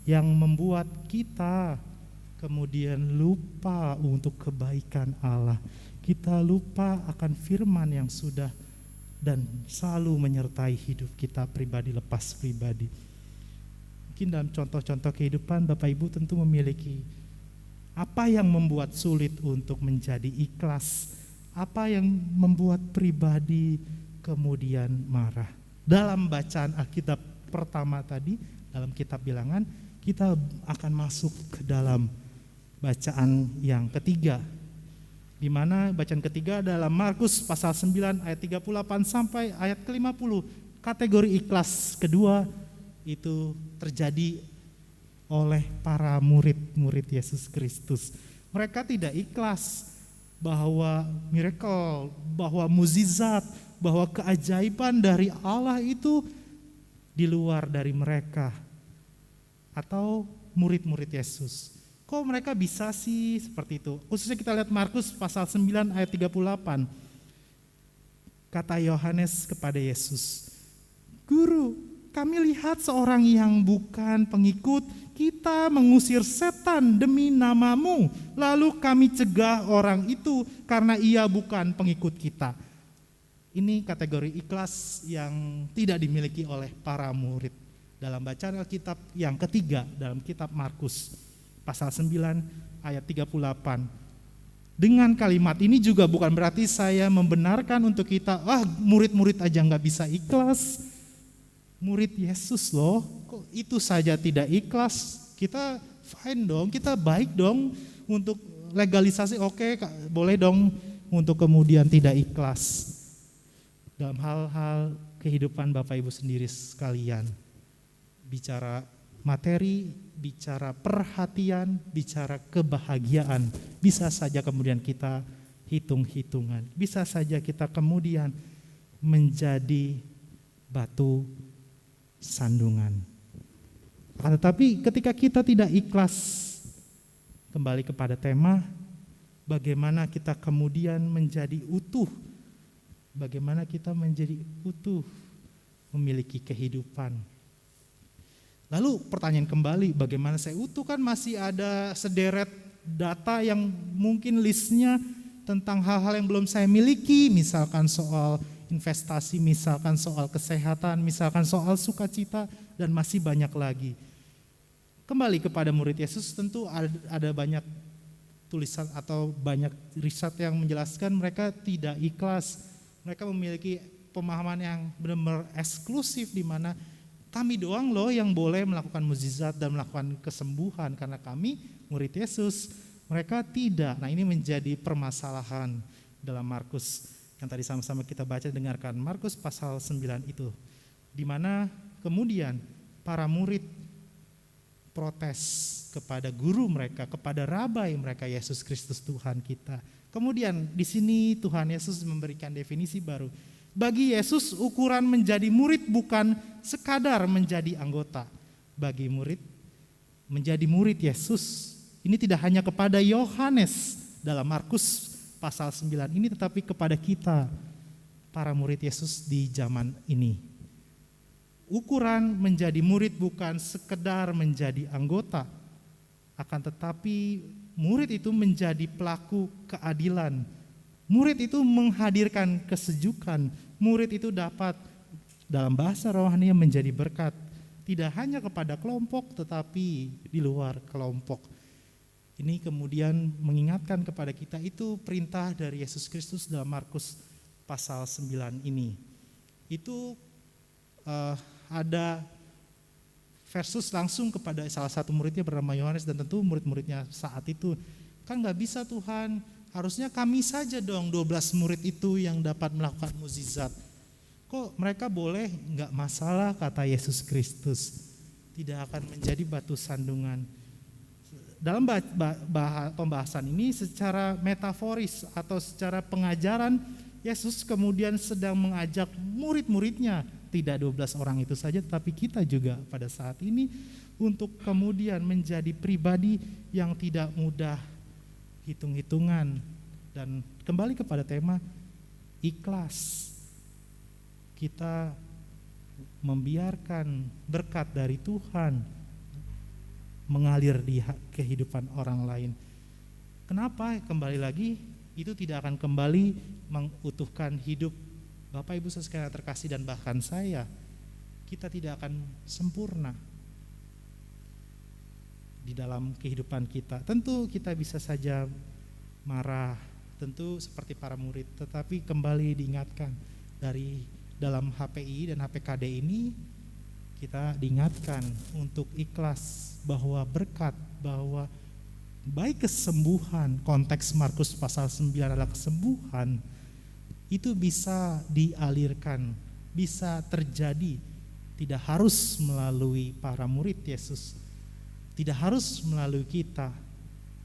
yang membuat kita kemudian lupa untuk kebaikan Allah. Kita lupa akan firman yang sudah dan selalu menyertai hidup kita pribadi, lepas pribadi. Mungkin dalam contoh-contoh kehidupan Bapak Ibu tentu memiliki apa yang membuat sulit untuk menjadi ikhlas, apa yang membuat pribadi kemudian marah. Dalam bacaan Alkitab pertama tadi, dalam kitab Bilangan, kita akan masuk ke dalam bacaan yang ketiga, di mana bacaan ketiga dalam Markus pasal 9 ayat 38 sampai ayat ke-50. Kategori ikhlas kedua itu terjadi oleh para murid-murid Yesus Kristus. Mereka tidak ikhlas bahwa miracle, bahwa mukjizat, bahwa keajaiban dari Allah itu di luar dari mereka atau murid-murid Yesus. Kok mereka bisa sih seperti itu? Khususnya kita lihat Markus pasal 9 ayat 38. Kata Yohanes kepada Yesus, "Guru, kami lihat seorang yang bukan pengikut kita mengusir setan demi namamu, lalu kami cegah orang itu karena ia bukan pengikut kita." Ini kategori ikhlas yang tidak dimiliki oleh para murid. Dalam bacaan Alkitab yang ketiga dalam kitab Markus, pasal 9 ayat 38. Dengan kalimat ini juga bukan berarti saya membenarkan untuk kita, murid-murid aja nggak bisa ikhlas. Murid Yesus loh, kok itu saja tidak ikhlas? Kita fine dong, kita baik dong untuk legalisasi, oke, boleh dong untuk kemudian tidak ikhlas. Dalam hal-hal kehidupan Bapak Ibu sendiri sekalian, bicara materi, bicara perhatian, bicara kebahagiaan, bisa saja kemudian kita hitung-hitungan, bisa saja kita kemudian menjadi batu sandungan. Tetapi ketika kita tidak ikhlas, kembali kepada tema, bagaimana kita kemudian menjadi utuh, bagaimana kita menjadi utuh, memiliki kehidupan. Lalu pertanyaan kembali, bagaimana saya utuh? Kan masih ada sederet data yang mungkin listnya tentang hal-hal yang belum saya miliki, misalkan soal investasi, misalkan soal kesehatan, misalkan soal sukacita, dan masih banyak lagi. Kembali kepada murid Yesus, tentu ada banyak tulisan atau banyak riset yang menjelaskan mereka tidak ikhlas. Mereka memiliki pemahaman yang benar-benar eksklusif, di mana kami doang loh yang boleh melakukan mukjizat dan melakukan kesembuhan karena kami murid Yesus. Mereka tidak. Nah, ini menjadi permasalahan dalam Markus yang tadi sama-sama kita baca, dengarkan. Markus pasal 9 itu, di mana kemudian para murid protes kepada guru mereka, kepada rabai mereka, Yesus Kristus Tuhan kita. Kemudian di sini Tuhan Yesus memberikan definisi baru. Bagi Yesus ukuran menjadi murid bukan sekadar menjadi anggota. Bagi murid, menjadi murid Yesus ini tidak hanya kepada Yohanes dalam Markus pasal 9 ini, tetapi kepada kita para murid Yesus di zaman ini. Ukuran menjadi murid bukan sekedar menjadi anggota, akan tetapi murid itu menjadi pelaku keadilan. Murid itu menghadirkan kesejukan. Murid itu dapat dalam bahasa rohani menjadi berkat, tidak hanya kepada kelompok tetapi di luar kelompok. Ini kemudian mengingatkan kepada kita, itu perintah dari Yesus Kristus dalam Markus pasal 9 ini. Itu ada versus langsung kepada salah satu muridnya bernama Yohanes, dan tentu murid-muridnya saat itu, kan gak bisa Tuhan, harusnya kami saja dong 12 murid itu yang dapat melakukan mukjizat. Kok mereka boleh? Gak masalah, kata Yesus Kristus, tidak akan menjadi batu sandungan. Dalam pembahasan ini secara metaforis atau secara pengajaran, Yesus kemudian sedang mengajak murid-muridnya, tidak 12 orang itu saja, tapi kita juga pada saat ini untuk kemudian menjadi pribadi yang tidak mudah hitung-hitungan. Dan kembali kepada tema ikhlas, kita membiarkan berkat dari Tuhan mengalir di kehidupan orang lain. Kenapa? Kembali lagi, itu tidak akan kembali mengutuhkan hidup Bapak Ibu sekalian terkasih dan bahkan saya. Kita tidak akan sempurna di dalam kehidupan kita. Tentu kita bisa saja marah, tentu seperti para murid, tetapi kembali diingatkan dari dalam HPI dan HPKD ini, kita diingatkan untuk ikhlas, bahwa berkat, bahwa baik kesembuhan, konteks Markus pasal 9 adalah kesembuhan, itu bisa dialirkan, bisa terjadi, tidak harus melalui para murid Yesus, tidak harus melalui kita,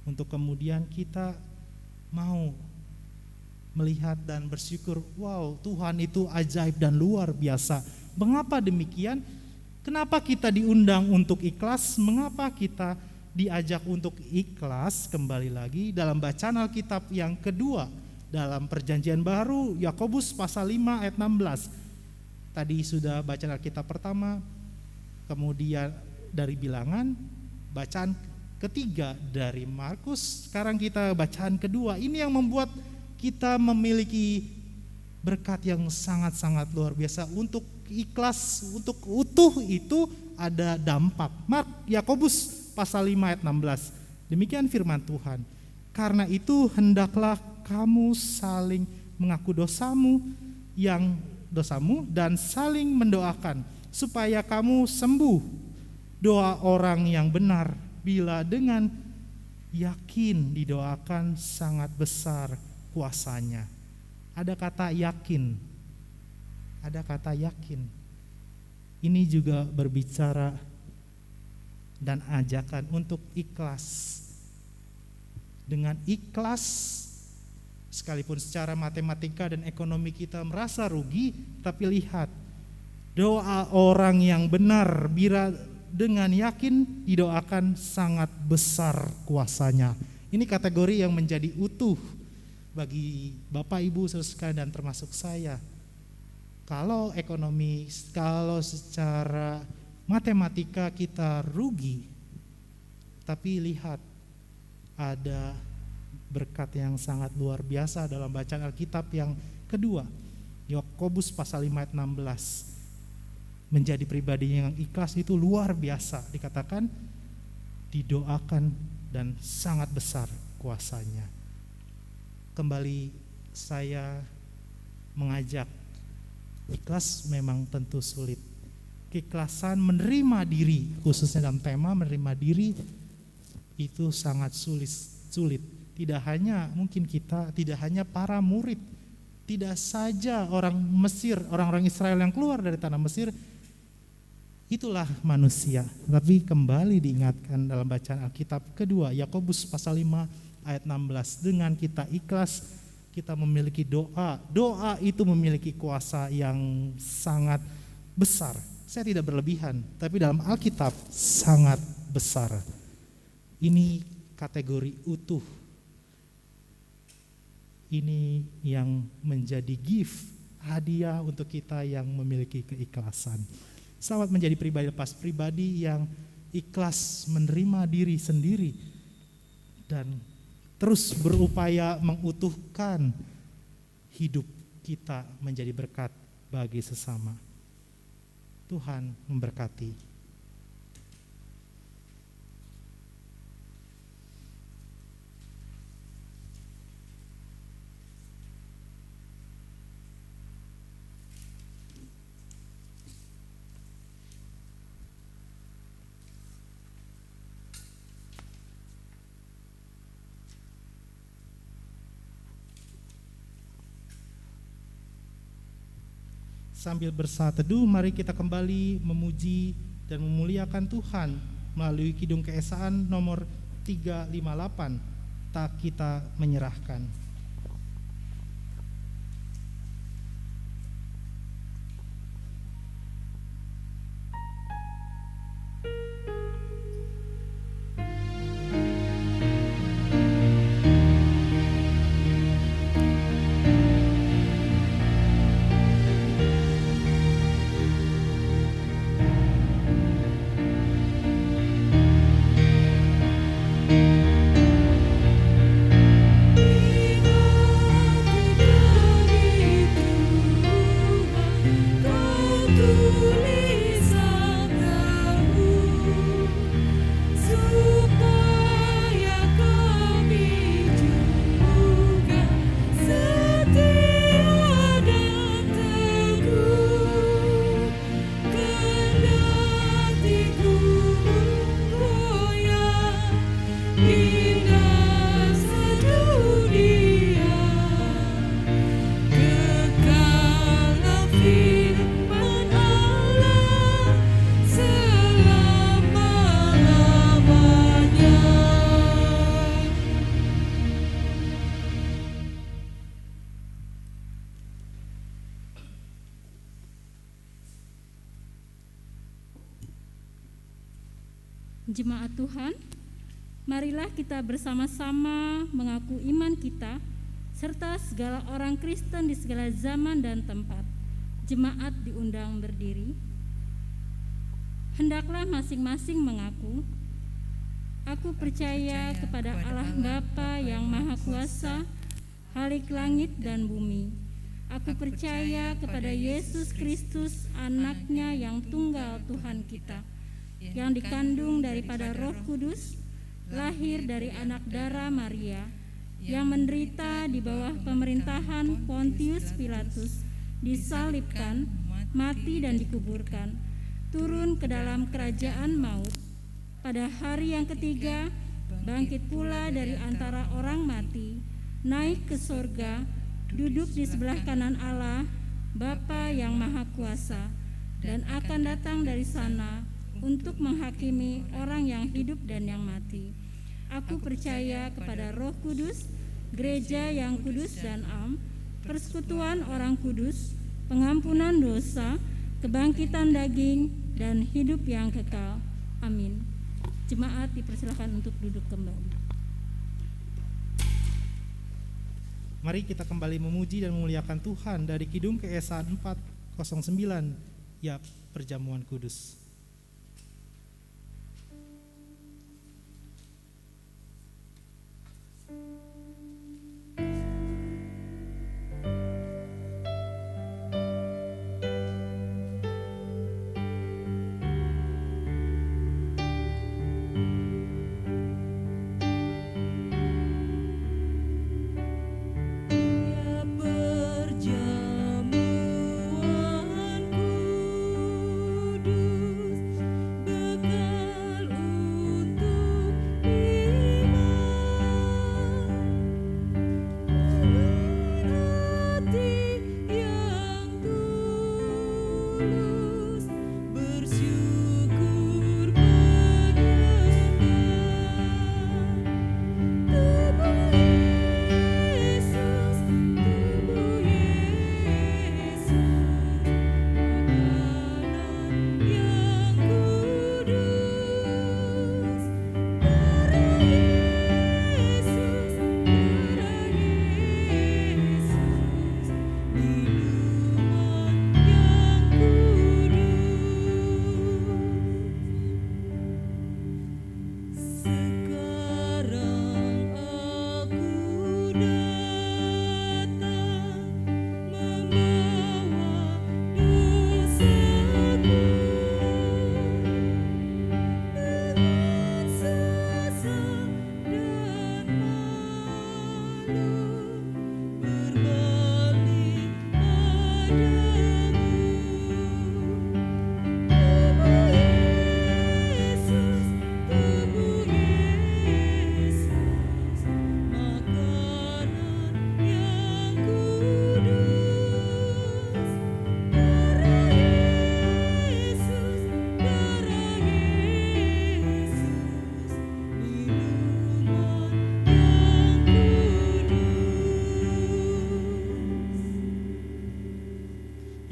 untuk kemudian kita mau melihat dan bersyukur, wow, Tuhan itu ajaib dan luar biasa. Mengapa demikian? Kenapa kita diundang untuk ikhlas? Mengapa kita diajak untuk ikhlas? Kembali lagi dalam bacaan Alkitab yang kedua, dalam Perjanjian Baru, Yakobus pasal 5 ayat 16. Tadi sudah bacaan Alkitab pertama, kemudian dari Bilangan, bacaan ketiga dari Markus, sekarang kita bacaan kedua. Ini yang membuat kita memiliki berkat yang sangat-sangat luar biasa. Untuk ikhlas, untuk utuh itu ada dampak. Yakobus pasal 5 ayat 16. Demikian firman Tuhan. Karena itu hendaklah kamu saling mengaku dosamu dan saling mendoakan supaya kamu sembuh. Doa orang yang benar bila dengan yakin didoakan sangat besar kuasanya. Ada kata yakin. Ada kata yakin. Ini juga berbicara dan ajakan untuk ikhlas. Dengan ikhlas, sekalipun secara matematika dan ekonomi kita merasa rugi, tapi lihat, doa orang yang benar bila dengan yakin didoakan sangat besar kuasanya. Ini kategori yang menjadi utuh bagi Bapak Ibu saudara sekalian dan termasuk saya. Kalau ekonomi, kalau secara matematika kita rugi, tapi lihat ada berkat yang sangat luar biasa dalam bacaan Alkitab yang kedua, Yakobus pasal 5 ayat 16. Menjadi pribadi yang ikhlas itu luar biasa, dikatakan didoakan dan sangat besar kuasanya. Kembali saya mengajak, ikhlas memang tentu sulit. Keikhlasan menerima diri, khususnya dalam tema menerima diri, itu sangat sulit. Tidak hanya mungkin kita, tidak hanya para murid, tidak saja orang Mesir, orang-orang Israel yang keluar dari tanah Mesir, itulah manusia. Tapi kembali diingatkan dalam bacaan Alkitab kedua, Yakobus pasal 5 ayat 16, dengan kita ikhlas, kita memiliki doa. Doa itu memiliki kuasa yang sangat besar. Saya tidak berlebihan, tapi dalam Alkitab sangat besar. Ini kategori utuh. Ini yang menjadi gift, hadiah untuk kita yang memiliki keikhlasan. Selamat menjadi pribadi lepas pribadi yang ikhlas menerima diri sendiri dan terus berupaya mengutuhkan hidup kita menjadi berkat bagi sesama. Tuhan memberkati. Sambil bersatu teduh, mari kita kembali memuji dan memuliakan Tuhan melalui Kidung Keesaan nomor 358, tak kita menyerahkan. Jemaat Tuhan, marilah kita bersama-sama mengaku iman kita serta segala orang Kristen di segala zaman dan tempat. Jemaat diundang berdiri. Hendaklah masing-masing mengaku, aku percaya kepada Allah Bapa yang Maha Kuasa, Khalik langit dan bumi. Aku percaya kepada Yesus Kristus, Anaknya yang tunggal Tuhan kita, yang dikandung daripada Roh Kudus, lahir dari anak darah Maria, yang menderita di bawah pemerintahan Pontius Pilatus, disalibkan, mati dan dikuburkan, turun ke dalam kerajaan maut. Pada hari yang ketiga, bangkit pula dari antara orang mati, naik ke sorga, duduk di sebelah kanan Allah, Bapa yang Maha Kuasa, dan akan datang dari sana untuk menghakimi orang yang hidup dan yang mati. Aku percaya kepada Roh Kudus, gereja yang kudus dan am, persekutuan orang kudus, pengampunan dosa, kebangkitan daging, dan hidup yang kekal. Amin. Jemaat dipersilakan untuk duduk kembali. Mari kita kembali memuji dan memuliakan Tuhan dari Kidung Keesaan 409, ya perjamuan kudus.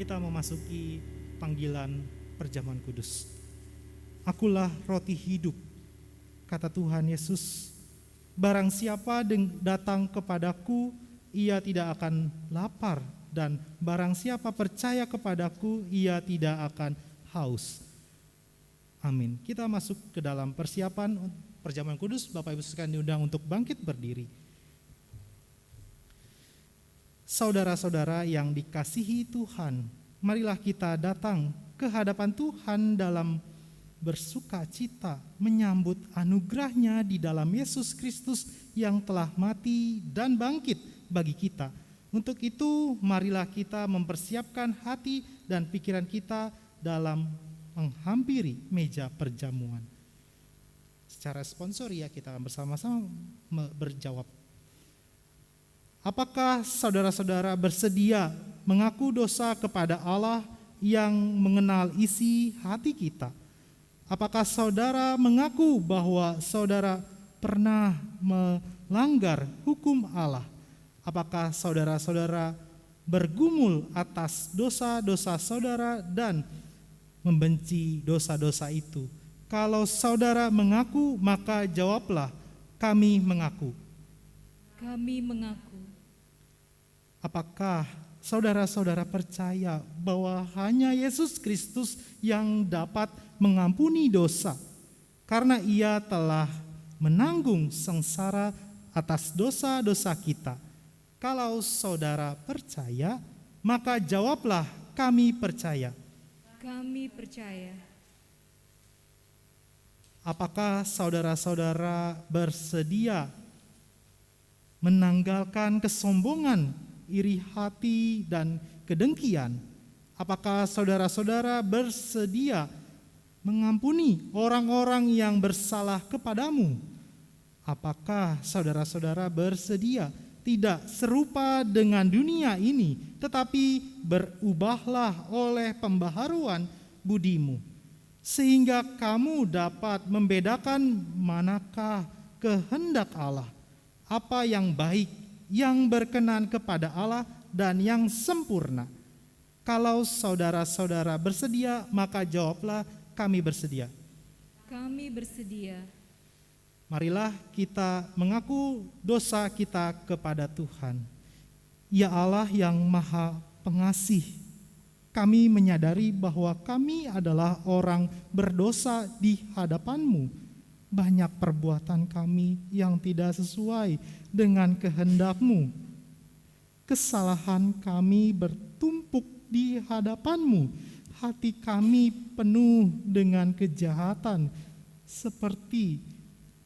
Kita memasuki panggilan perjamuan kudus. Akulah roti hidup, kata Tuhan Yesus. Barang siapa datang kepadaku, ia tidak akan lapar, dan barang siapa percaya kepadaku, ia tidak akan haus. Amin. Kita masuk ke dalam persiapan perjamuan kudus. Bapak Ibu sekalian diundang untuk bangkit berdiri. Saudara-saudara yang dikasihi Tuhan, marilah kita datang ke hadapan Tuhan dalam bersuka cita menyambut anugerah-Nya di dalam Yesus Kristus yang telah mati dan bangkit bagi kita. Untuk itu, marilah kita mempersiapkan hati dan pikiran kita dalam menghampiri meja perjamuan. Secara sponsori ya, kita bersama-sama berjawab. Apakah saudara-saudara bersedia mengaku dosa kepada Allah yang mengenal isi hati kita? Apakah saudara mengaku bahwa saudara pernah melanggar hukum Allah? Apakah saudara-saudara bergumul atas dosa-dosa saudara dan membenci dosa-dosa itu? Kalau saudara mengaku, maka jawablah, kami mengaku. Kami mengaku. Apakah saudara-saudara percaya bahwa hanya Yesus Kristus yang dapat mengampuni dosa, karena Ia telah menanggung sengsara atas dosa-dosa kita? Kalau saudara percaya, maka jawablah, kami percaya. Kami percaya. Apakah saudara-saudara bersedia menanggalkan kesombongan, iri hati, dan kedengkian? Apakah saudara-saudara bersedia mengampuni orang-orang yang bersalah kepadamu? Apakah saudara-saudara bersedia tidak serupa dengan dunia ini, tetapi berubahlah oleh pembaharuan budimu, sehingga kamu dapat membedakan manakah kehendak Allah, apa yang baik, yang berkenan kepada Allah, dan yang sempurna. Kalau saudara-saudara bersedia, maka jawablah, kami bersedia. Kami bersedia. Marilah kita mengaku dosa kita kepada Tuhan. Ya Allah yang Maha Pengasih, kami menyadari bahwa kami adalah orang berdosa di hadapan-Mu. Banyak perbuatan kami yang tidak sesuai dengan kehendak-Mu. Kesalahan kami bertumpuk di hadapan-Mu. Hati kami penuh dengan kejahatan seperti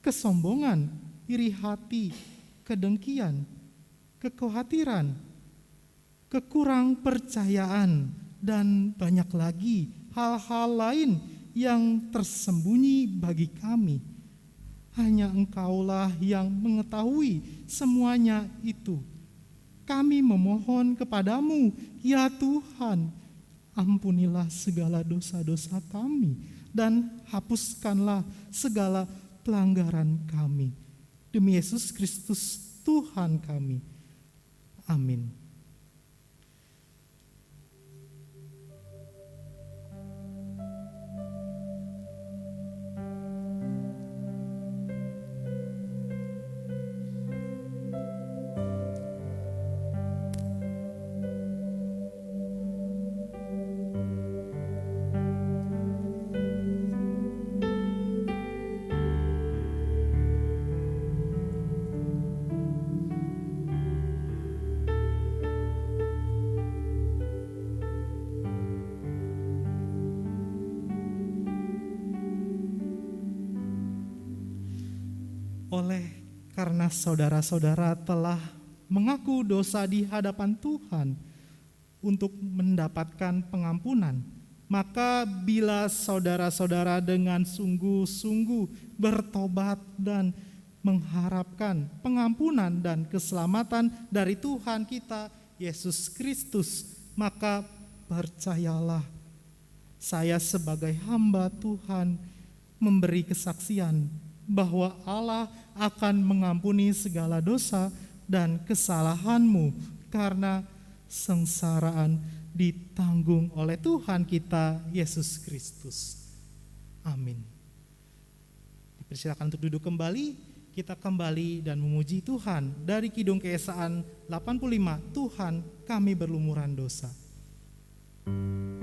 kesombongan, iri hati, kedengkian, kekhawatiran, kekurang percayaan, dan banyak lagi hal-hal lain yang tersembunyi bagi kami. Hanya Engkaulah yang mengetahui semuanya itu. Kami memohon kepadamu, ya Tuhan, ampunilah segala dosa-dosa kami dan hapuskanlah segala pelanggaran kami. Demi Yesus Kristus Tuhan kami. Amin. Oleh karena saudara-saudara telah mengaku dosa di hadapan Tuhan untuk mendapatkan pengampunan, maka bila saudara-saudara dengan sungguh-sungguh bertobat dan mengharapkan pengampunan dan keselamatan dari Tuhan kita Yesus Kristus, maka percayalah, saya sebagai hamba Tuhan memberi kesaksian bahwa Allah akan mengampuni segala dosa dan kesalahanmu karena sengsaraan ditanggung oleh Tuhan kita Yesus Kristus. Amin. Dipersilakan untuk duduk kembali, kita kembali dan memuji Tuhan dari Kidung Keesaan 85, Tuhan kami berlumuran dosa. Kami berlumuran dosa.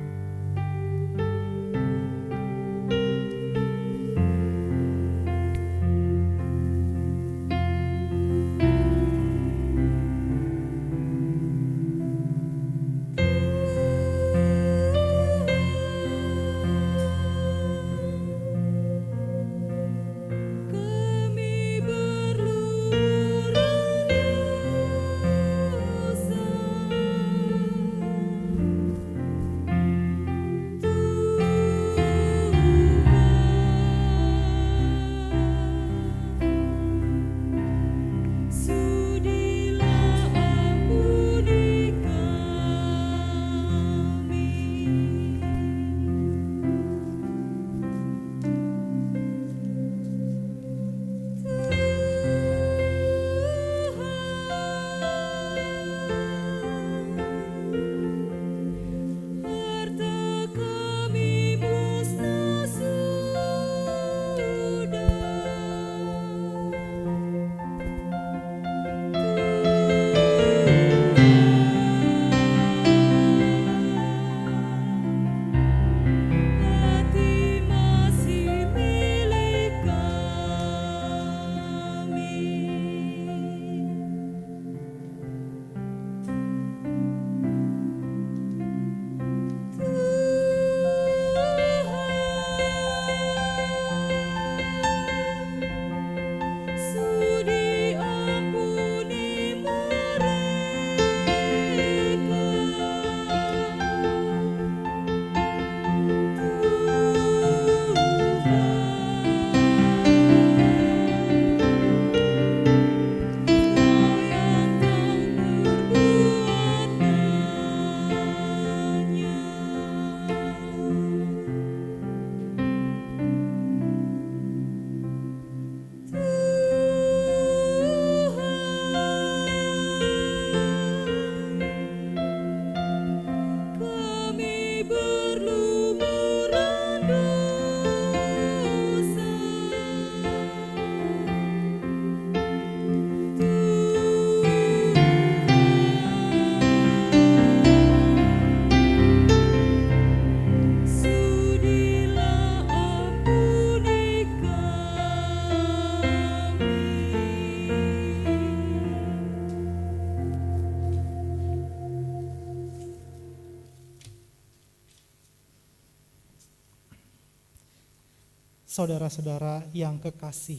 Saudara-saudara yang kekasih,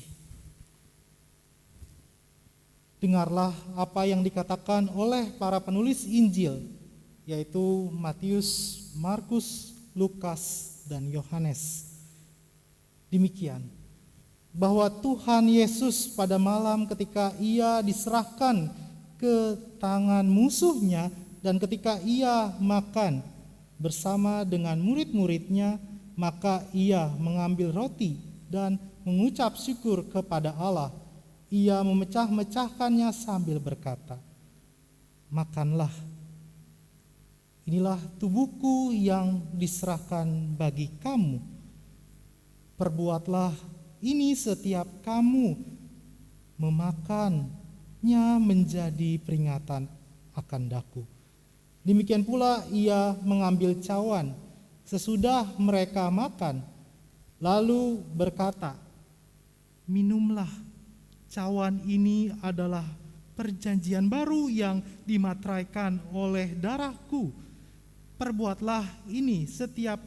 dengarlah apa yang dikatakan oleh para penulis Injil, yaitu Matius, Markus, Lukas, dan Yohanes. Demikian, bahwa Tuhan Yesus pada malam ketika ia diserahkan ke tangan musuhnya dan ketika ia makan bersama dengan murid-muridnya, maka ia mengambil roti dan mengucap syukur kepada Allah. Ia memecah-mecahkannya sambil berkata, "Makanlah, inilah tubuhku yang diserahkan bagi kamu. Perbuatlah ini setiap kamu memakannya menjadi peringatan akan daku." Demikian pula ia mengambil cawan sesudah mereka makan, lalu berkata, "Minumlah, cawan ini adalah perjanjian baru yang dimateraikan oleh darahku. Perbuatlah ini setiap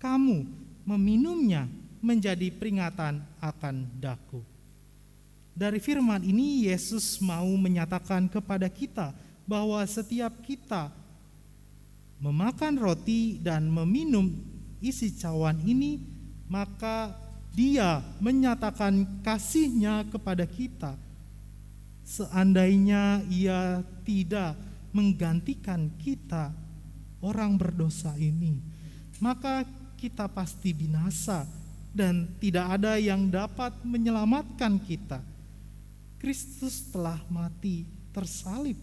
kamu meminumnya menjadi peringatan akan daku." Dari firman ini Yesus mau menyatakan kepada kita bahwa setiap kita memakan roti dan meminum isi cawan ini, maka Dia menyatakan kasih-Nya kepada kita. Seandainya Ia tidak menggantikan kita, orang berdosa ini, maka kita pasti binasa dan tidak ada yang dapat menyelamatkan kita. Kristus telah mati, tersalib,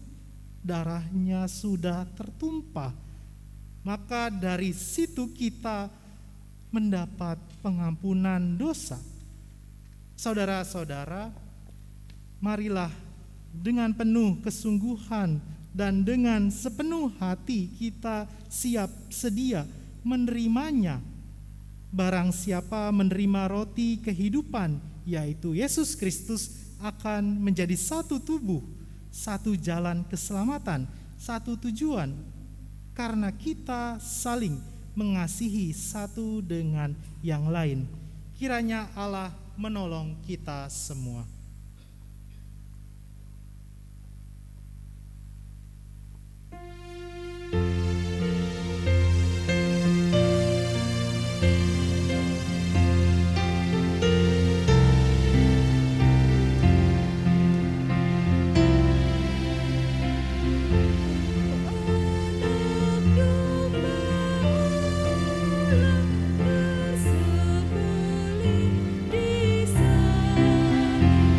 darah-Nya sudah tertumpah, maka dari situ kita mendapat pengampunan dosa. Saudara-saudara, marilah dengan penuh kesungguhan dan dengan sepenuh hati kita siap sedia menerimanya. Barang siapa menerima roti kehidupan, yaitu Yesus Kristus, akan menjadi satu tubuh, satu jalan keselamatan, satu tujuan, karena kita saling mengasihi satu dengan yang lain. Kiranya Allah menolong kita semua. Di sana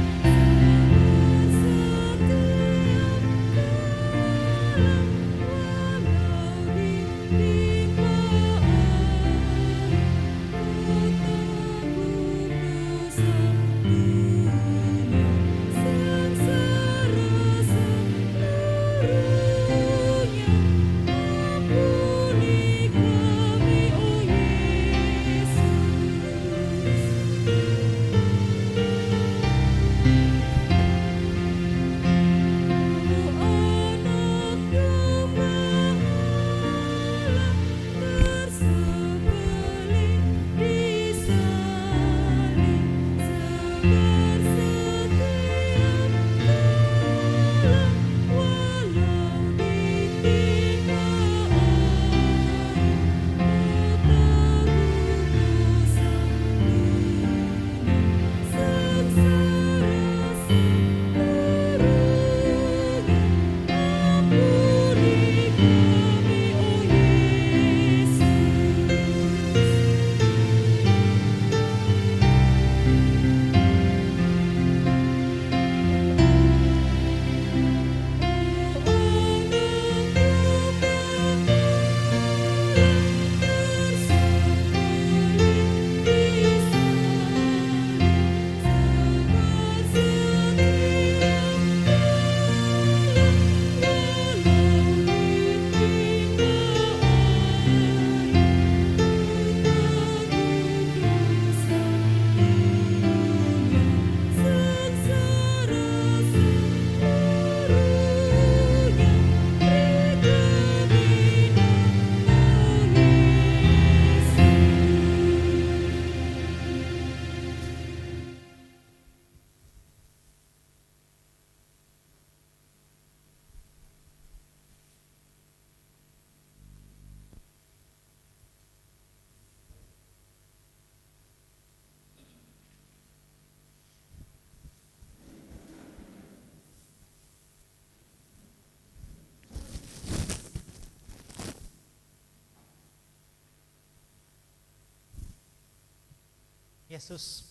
Yesus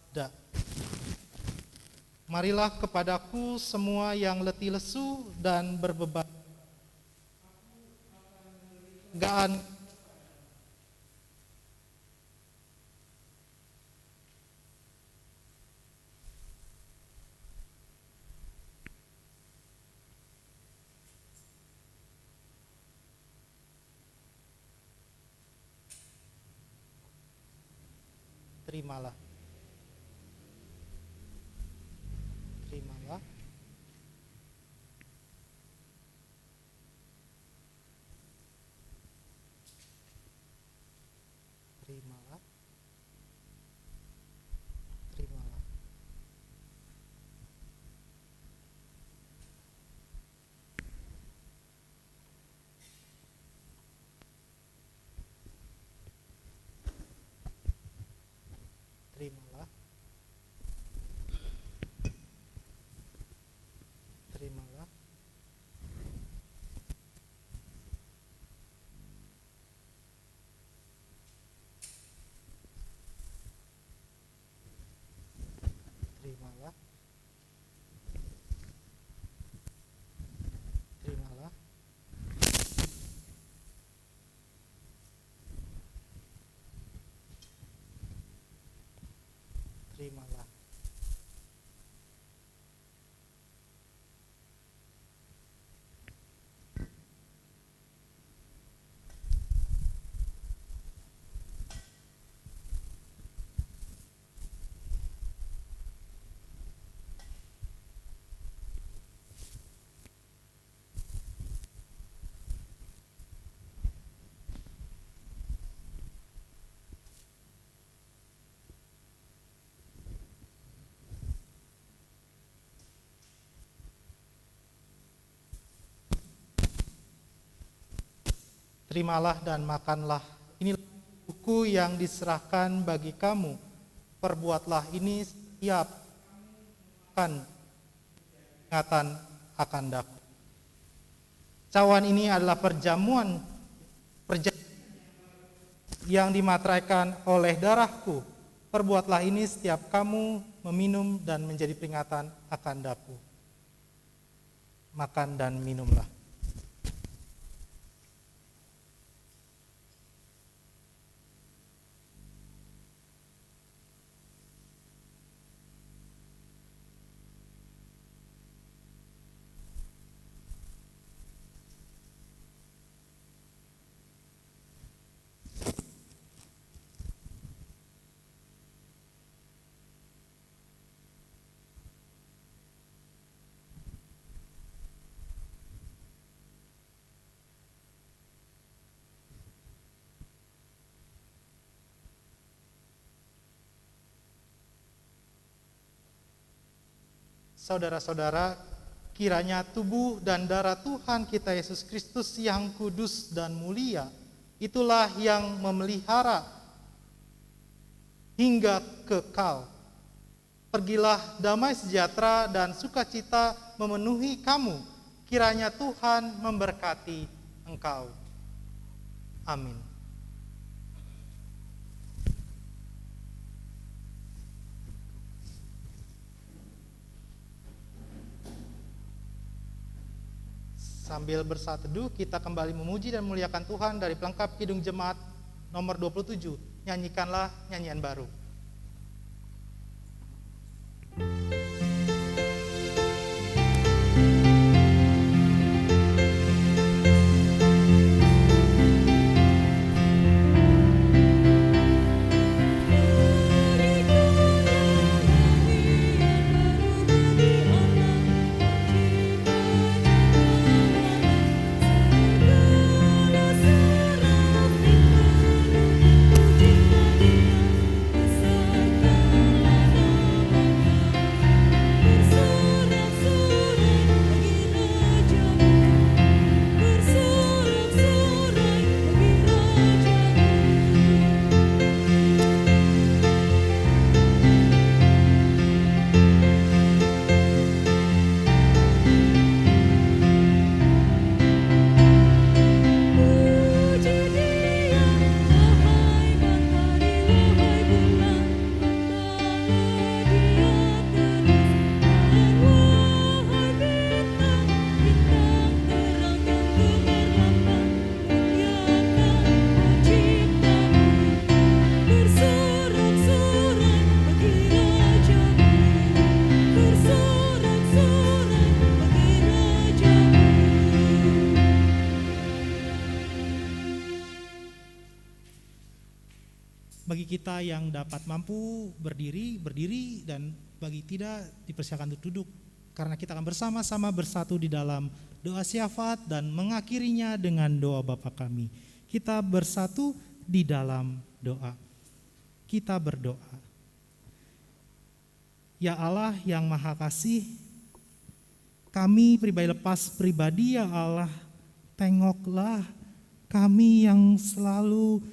bersabda, "Marilah kepadaku semua yang letih lesu dan berbeban, kegaan." Terimalah. Terimalah. Terimalah. Terimalah. Terimalah. Terimalah. Terimalah. Terimalah. Terimalah. Terimalah dan makanlah. Inilah buku yang diserahkan bagi kamu. Perbuatlah ini setiap kan ingatan akan daku. Cawan ini adalah perjamuan yang dimateraikan oleh darahku. Perbuatlah ini setiap kamu meminum dan menjadi peringatan akan daku. Makan dan minumlah. Saudara-saudara, kiranya tubuh dan darah Tuhan kita Yesus Kristus yang kudus dan mulia, itulah yang memelihara hingga kekal. Pergilah, damai sejahtera dan sukacita memenuhi kamu. Kiranya Tuhan memberkati engkau. Amin. Sambil bersatu teduh, kita kembali memuji dan memuliakan Tuhan dari pelengkap Kidung Jemaat nomor 27. Nyanyikanlah nyanyian baru. Segala kita yang dapat mampu berdiri, dan bagi tidak dipersilakan untuk duduk, karena kita akan bersama-sama bersatu di dalam doa syafaat dan mengakhirinya dengan doa Bapa kami. Kita bersatu di dalam doa. Kita berdoa. Ya Allah yang Maha Kasih, kami pribadi ya Allah, tengoklah kami yang selalu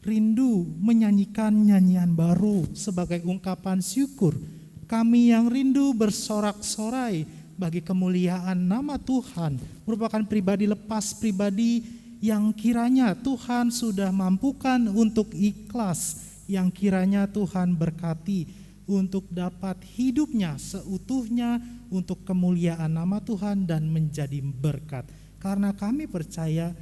rindu menyanyikan nyanyian baru sebagai ungkapan syukur. Kami yang rindu bersorak-sorai bagi kemuliaan nama Tuhan, merupakan pribadi yang kiranya Tuhan sudah mampukan untuk ikhlas, yang kiranya Tuhan berkati untuk dapat hidupnya seutuhnya untuk kemuliaan nama Tuhan dan menjadi berkat. Karena kami percaya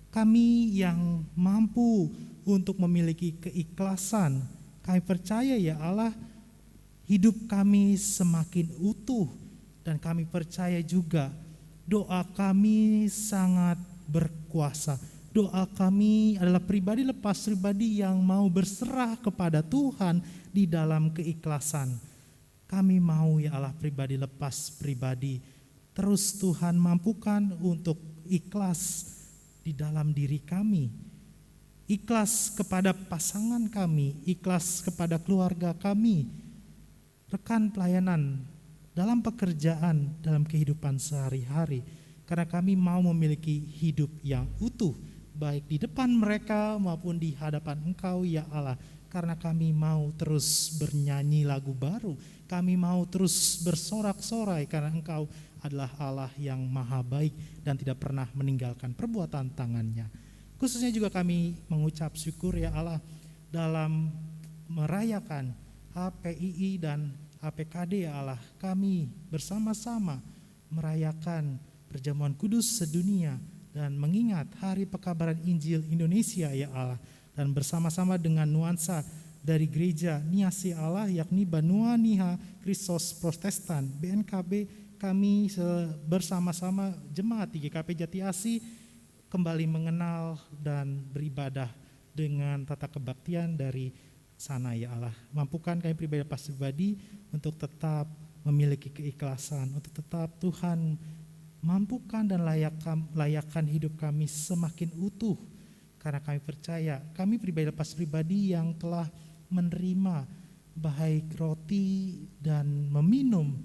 kami yang mampu untuk memiliki keikhlasan, kami percaya ya Allah, hidup kami semakin utuh, dan kami percaya juga doa kami sangat berkuasa. Doa kami adalah pribadi lepas pribadi yang mau berserah kepada Tuhan di dalam keikhlasan. Kami mau ya Allah pribadi lepas pribadi, terus Tuhan mampukan untuk ikhlas di dalam diri kami. Ikhlas kepada pasangan kami, ikhlas kepada keluarga kami, rekan pelayanan, dalam pekerjaan, dalam kehidupan sehari-hari. Karena kami mau memiliki hidup yang utuh, baik di depan mereka maupun di hadapan Engkau ya Allah. Karena kami mau terus bernyanyi lagu baru, kami mau terus bersorak-sorai karena Engkau adalah Allah yang maha baik dan tidak pernah meninggalkan perbuatan tangannya. Khususnya juga kami mengucap syukur ya Allah dalam merayakan HPII dan HPKD ya Allah. Kami bersama-sama merayakan perjamuan kudus sedunia dan mengingat Hari Pekabaran Injil Indonesia ya Allah, dan bersama-sama dengan nuansa dari gereja Niasi Allah yakni Banua Niha Kristos Protestan BNKB, kami bersama-sama jemaat di GKP Jati Asih kembali mengenal dan beribadah dengan tata kebaktian dari sana ya Allah. Mampukan kami pribadi untuk tetap memiliki keikhlasan, untuk tetap Tuhan mampukan dan layakkan hidup kami semakin utuh, karena kami percaya kami pribadi yang telah menerima baik roti dan meminum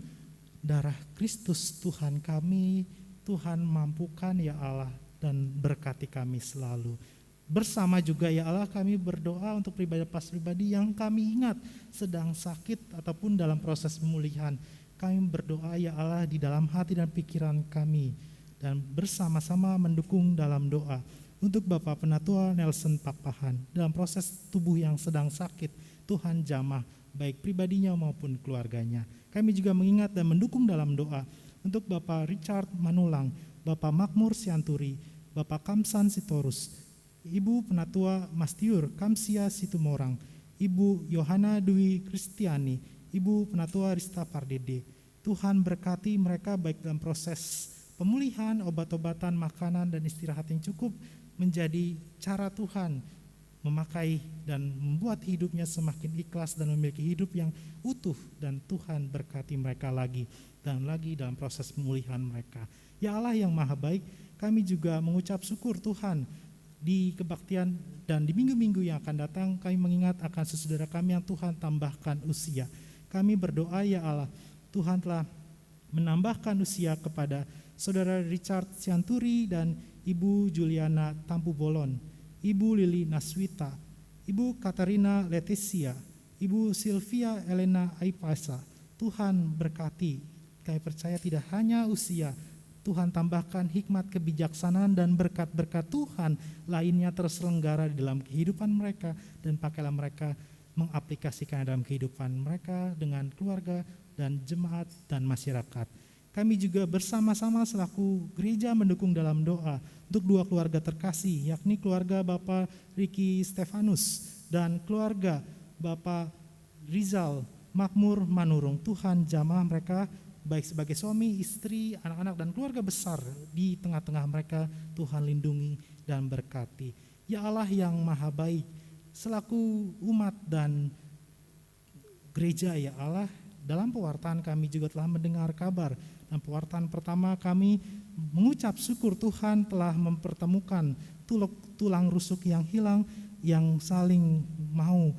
darah Kristus Tuhan kami. Tuhan mampukan ya Allah dan berkati kami selalu. Bersama juga ya Allah kami berdoa untuk pribadi yang kami ingat sedang sakit ataupun dalam proses pemulihan. Kami berdoa ya Allah di dalam hati dan pikiran kami, dan bersama-sama mendukung dalam doa untuk Bapak Penatua Nelson Pakpahan dalam proses tubuh yang sedang sakit. Tuhan jamah baik pribadinya maupun keluarganya. Kami juga mengingat dan mendukung dalam doa untuk Bapak Richard Manulang, Bapak Makmur Sianturi, Bapak Kamsan Sitorus, Ibu Penatua Mastiur Kamsia Situmorang, Ibu Yohana Dwi Kristiani, Ibu Penatua Rista Pardede. Tuhan berkati mereka baik dalam proses pemulihan, obat-obatan, makanan, dan istirahat yang cukup menjadi cara Tuhan memakai dan membuat hidupnya semakin ikhlas dan memiliki hidup yang utuh, dan Tuhan berkati mereka lagi dan lagi dalam proses pemulihan mereka. Ya Allah yang maha baik, kami juga mengucap syukur Tuhan di kebaktian dan di minggu-minggu yang akan datang. Kami mengingat akan saudara kami yang Tuhan tambahkan usia. Kami berdoa ya Allah, Tuhan telah menambahkan usia kepada Saudara Richard Sianturi dan Ibu Juliana Tampu Bolon, Ibu Lili Naswita, Ibu Katarina Leticia, Ibu Sylvia Elena Aipasa. Tuhan berkati, kami percaya tidak hanya usia, Tuhan tambahkan hikmat, kebijaksanaan, dan berkat-berkat Tuhan lainnya terselenggara di dalam kehidupan mereka, dan pakailah mereka mengaplikasikan dalam kehidupan mereka dengan keluarga dan jemaat dan masyarakat. Kami juga bersama-sama selaku gereja mendukung dalam doa untuk dua keluarga terkasih, yakni keluarga Bapak Riki Stefanus dan keluarga Bapak Rizal Makmur Manurung. Tuhan jamah mereka baik sebagai suami, istri, anak-anak, dan keluarga besar di tengah-tengah mereka. Tuhan lindungi dan berkati. Ya Allah yang maha baik, selaku umat dan gereja ya Allah, dalam pewartaan kami juga telah mendengar kabar. Dan pewartaan pertama kami mengucap syukur Tuhan telah mempertemukan tulang rusuk yang hilang, yang saling mau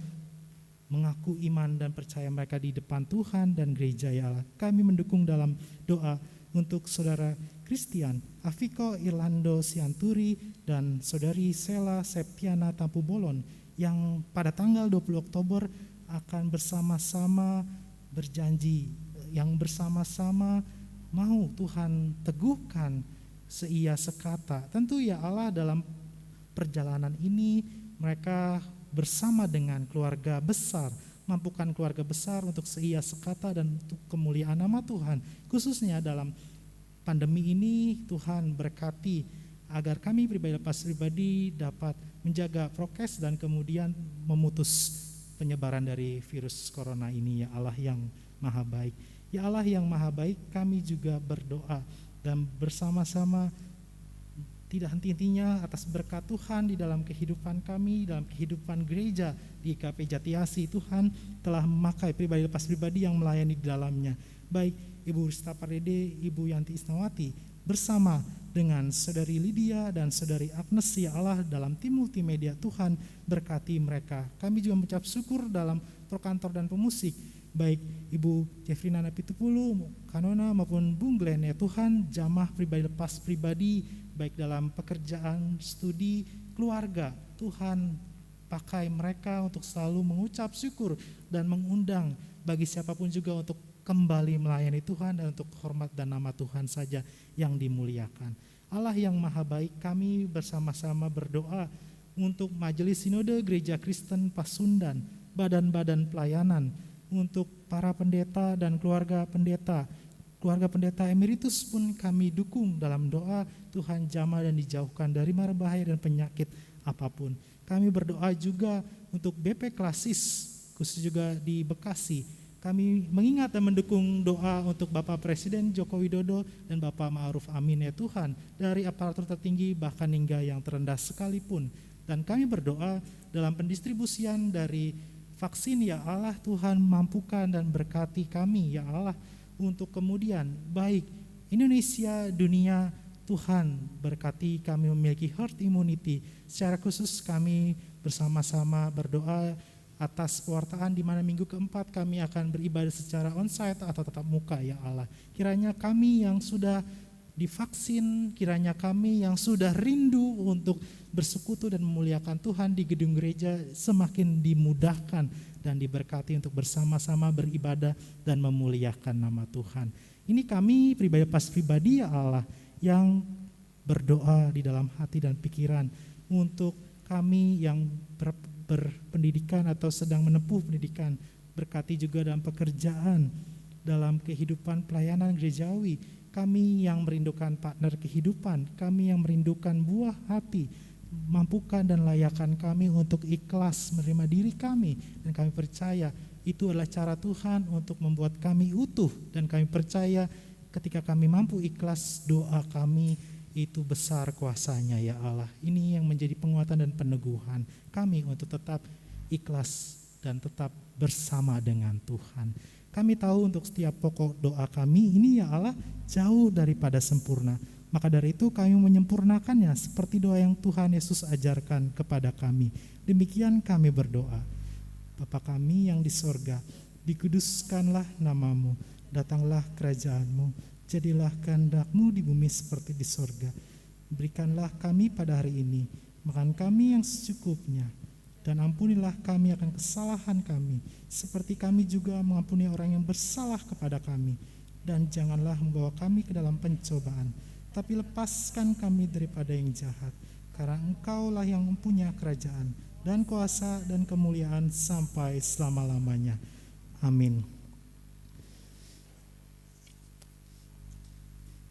mengaku iman dan percaya mereka di depan Tuhan dan gereja ya Allah. Kami mendukung dalam doa untuk saudara Christian Afiko Irlando Sianturi dan saudari Sela Septiana Tampu Bolon yang pada tanggal 20 Oktober akan bersama-sama berjanji, yang bersama-sama mau Tuhan teguhkan seia sekata. Tentu ya Allah, dalam perjalanan ini mereka bersama dengan keluarga besar, mampukan keluarga besar untuk seia sekata dan untuk kemuliaan nama Tuhan. Khususnya dalam pandemi ini Tuhan berkati agar kami pribadi lepas pribadi dapat menjaga prokes dan kemudian memutus penyebaran dari virus corona ini ya Allah yang maha baik. Ya Allah yang maha baik, kami juga berdoa dan bersama-sama tidak henti-hentinya atas berkat Tuhan di dalam kehidupan kami, dalam kehidupan gereja di IKP Jatiasi. Tuhan telah memakai pribadi lepas pribadi yang melayani di dalamnya. Baik Ibu Rista Parede, Ibu Yanti Isnawati bersama dengan Saudari Lydia dan Saudari Agnes ya Allah dalam tim multimedia. Tuhan berkati mereka. Kami juga mengucap syukur dalam prokantor dan pemusik, baik Ibu Jeffrina Napitupulu, Kanona maupun Bung Glenn ya Tuhan, jamaah pribadi lepas pribadi baik dalam pekerjaan, studi, keluarga. Tuhan pakai mereka untuk selalu mengucap syukur dan mengundang bagi siapapun juga untuk kembali melayani Tuhan dan untuk hormat dan nama Tuhan saja yang dimuliakan. Allah yang maha baik, kami bersama-sama berdoa untuk Majelis Sinode Gereja Kristen Pasundan, badan-badan pelayanan, untuk para pendeta dan keluarga pendeta emeritus pun kami dukung dalam doa. Tuhan jamah dan dijauhkan dari mara bahaya dan penyakit apapun. Kami berdoa juga untuk BP Klasis, khusus juga di Bekasi. Kami mengingat dan mendukung doa untuk Bapak Presiden Joko Widodo dan Bapak Ma'ruf Amin ya Tuhan, dari aparatur tertinggi bahkan hingga yang terendah sekalipun. Dan kami berdoa dalam pendistribusian dari vaksin ya Allah, Tuhan mampukan dan berkati kami ya Allah, untuk kemudian baik Indonesia, dunia, Tuhan berkati kami memiliki herd immunity. Secara khusus kami bersama-sama berdoa atas pewartaan di mana minggu keempat kami akan beribadah secara onsite atau tatap muka ya Allah. Kiranya kami yang sudah divaksin, kiranya kami yang sudah rindu untuk bersekutu dan memuliakan Tuhan di gedung gereja semakin dimudahkan dan diberkati untuk bersama-sama beribadah dan memuliakan nama Tuhan. Ini kami pribadi pas pribadi ya Allah yang berdoa di dalam hati dan pikiran untuk kami yang berpendidikan atau sedang menempuh pendidikan. Berkati juga dalam pekerjaan, dalam kehidupan pelayanan gerejawi. Kami yang merindukan partner kehidupan, kami yang merindukan buah hati, mampukan dan layakan kami untuk ikhlas menerima diri kami. Dan kami percaya itu adalah cara Tuhan untuk membuat kami utuh. Dan kami percaya ketika kami mampu ikhlas, doa kami itu besar kuasanya ya Allah. Ini yang menjadi penguatan dan peneguhan kami untuk tetap ikhlas dan tetap bersama dengan Tuhan. Kami tahu untuk setiap pokok doa kami ini ya Allah jauh daripada sempurna. Maka dari itu kami menyempurnakannya seperti doa yang Tuhan Yesus ajarkan kepada kami. Demikian kami berdoa. Bapa kami yang di sorga, dikuduskanlah namamu, datanglah kerajaanmu, jadilah kehendak-Mu di bumi seperti di sorga. Berikanlah kami pada hari ini makan kami yang secukupnya, dan ampunilah kami akan kesalahan kami, seperti kami juga mengampuni orang yang bersalah kepada kami. Dan janganlah membawa kami ke dalam pencobaan, tapi lepaskan kami daripada yang jahat, karena Engkaulah yang mempunyai kerajaan dan kuasa dan kemuliaan sampai selama-lamanya. Amin.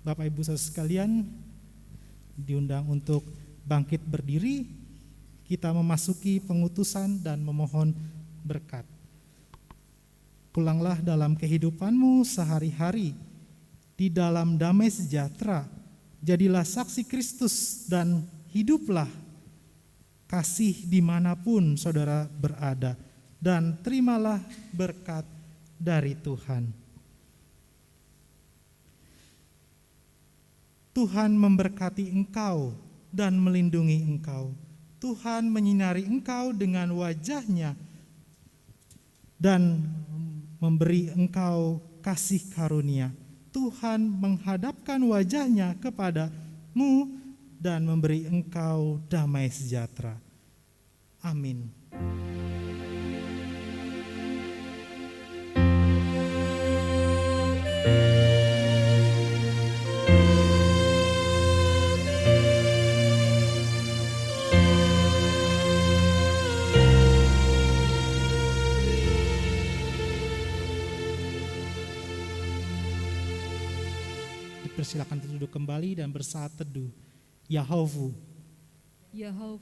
Bapak Ibu saudara sekalian, diundang untuk bangkit berdiri. Kita memasuki pengutusan dan memohon berkat. Pulanglah dalam kehidupanmu sehari-hari di dalam damai sejahtera. Jadilah saksi Kristus dan hiduplah kasih dimanapun saudara berada, dan terimalah berkat dari Tuhan. Tuhan memberkati engkau dan melindungi engkau. Tuhan menyinari engkau dengan wajah-Nya dan memberi engkau kasih karunia. Tuhan menghadapkan wajah-Nya kepadamu dan memberi engkau damai sejahtera. Amin. Dipersilakan duduk kembali dan bersaat teduh. Yahovu, Yahov,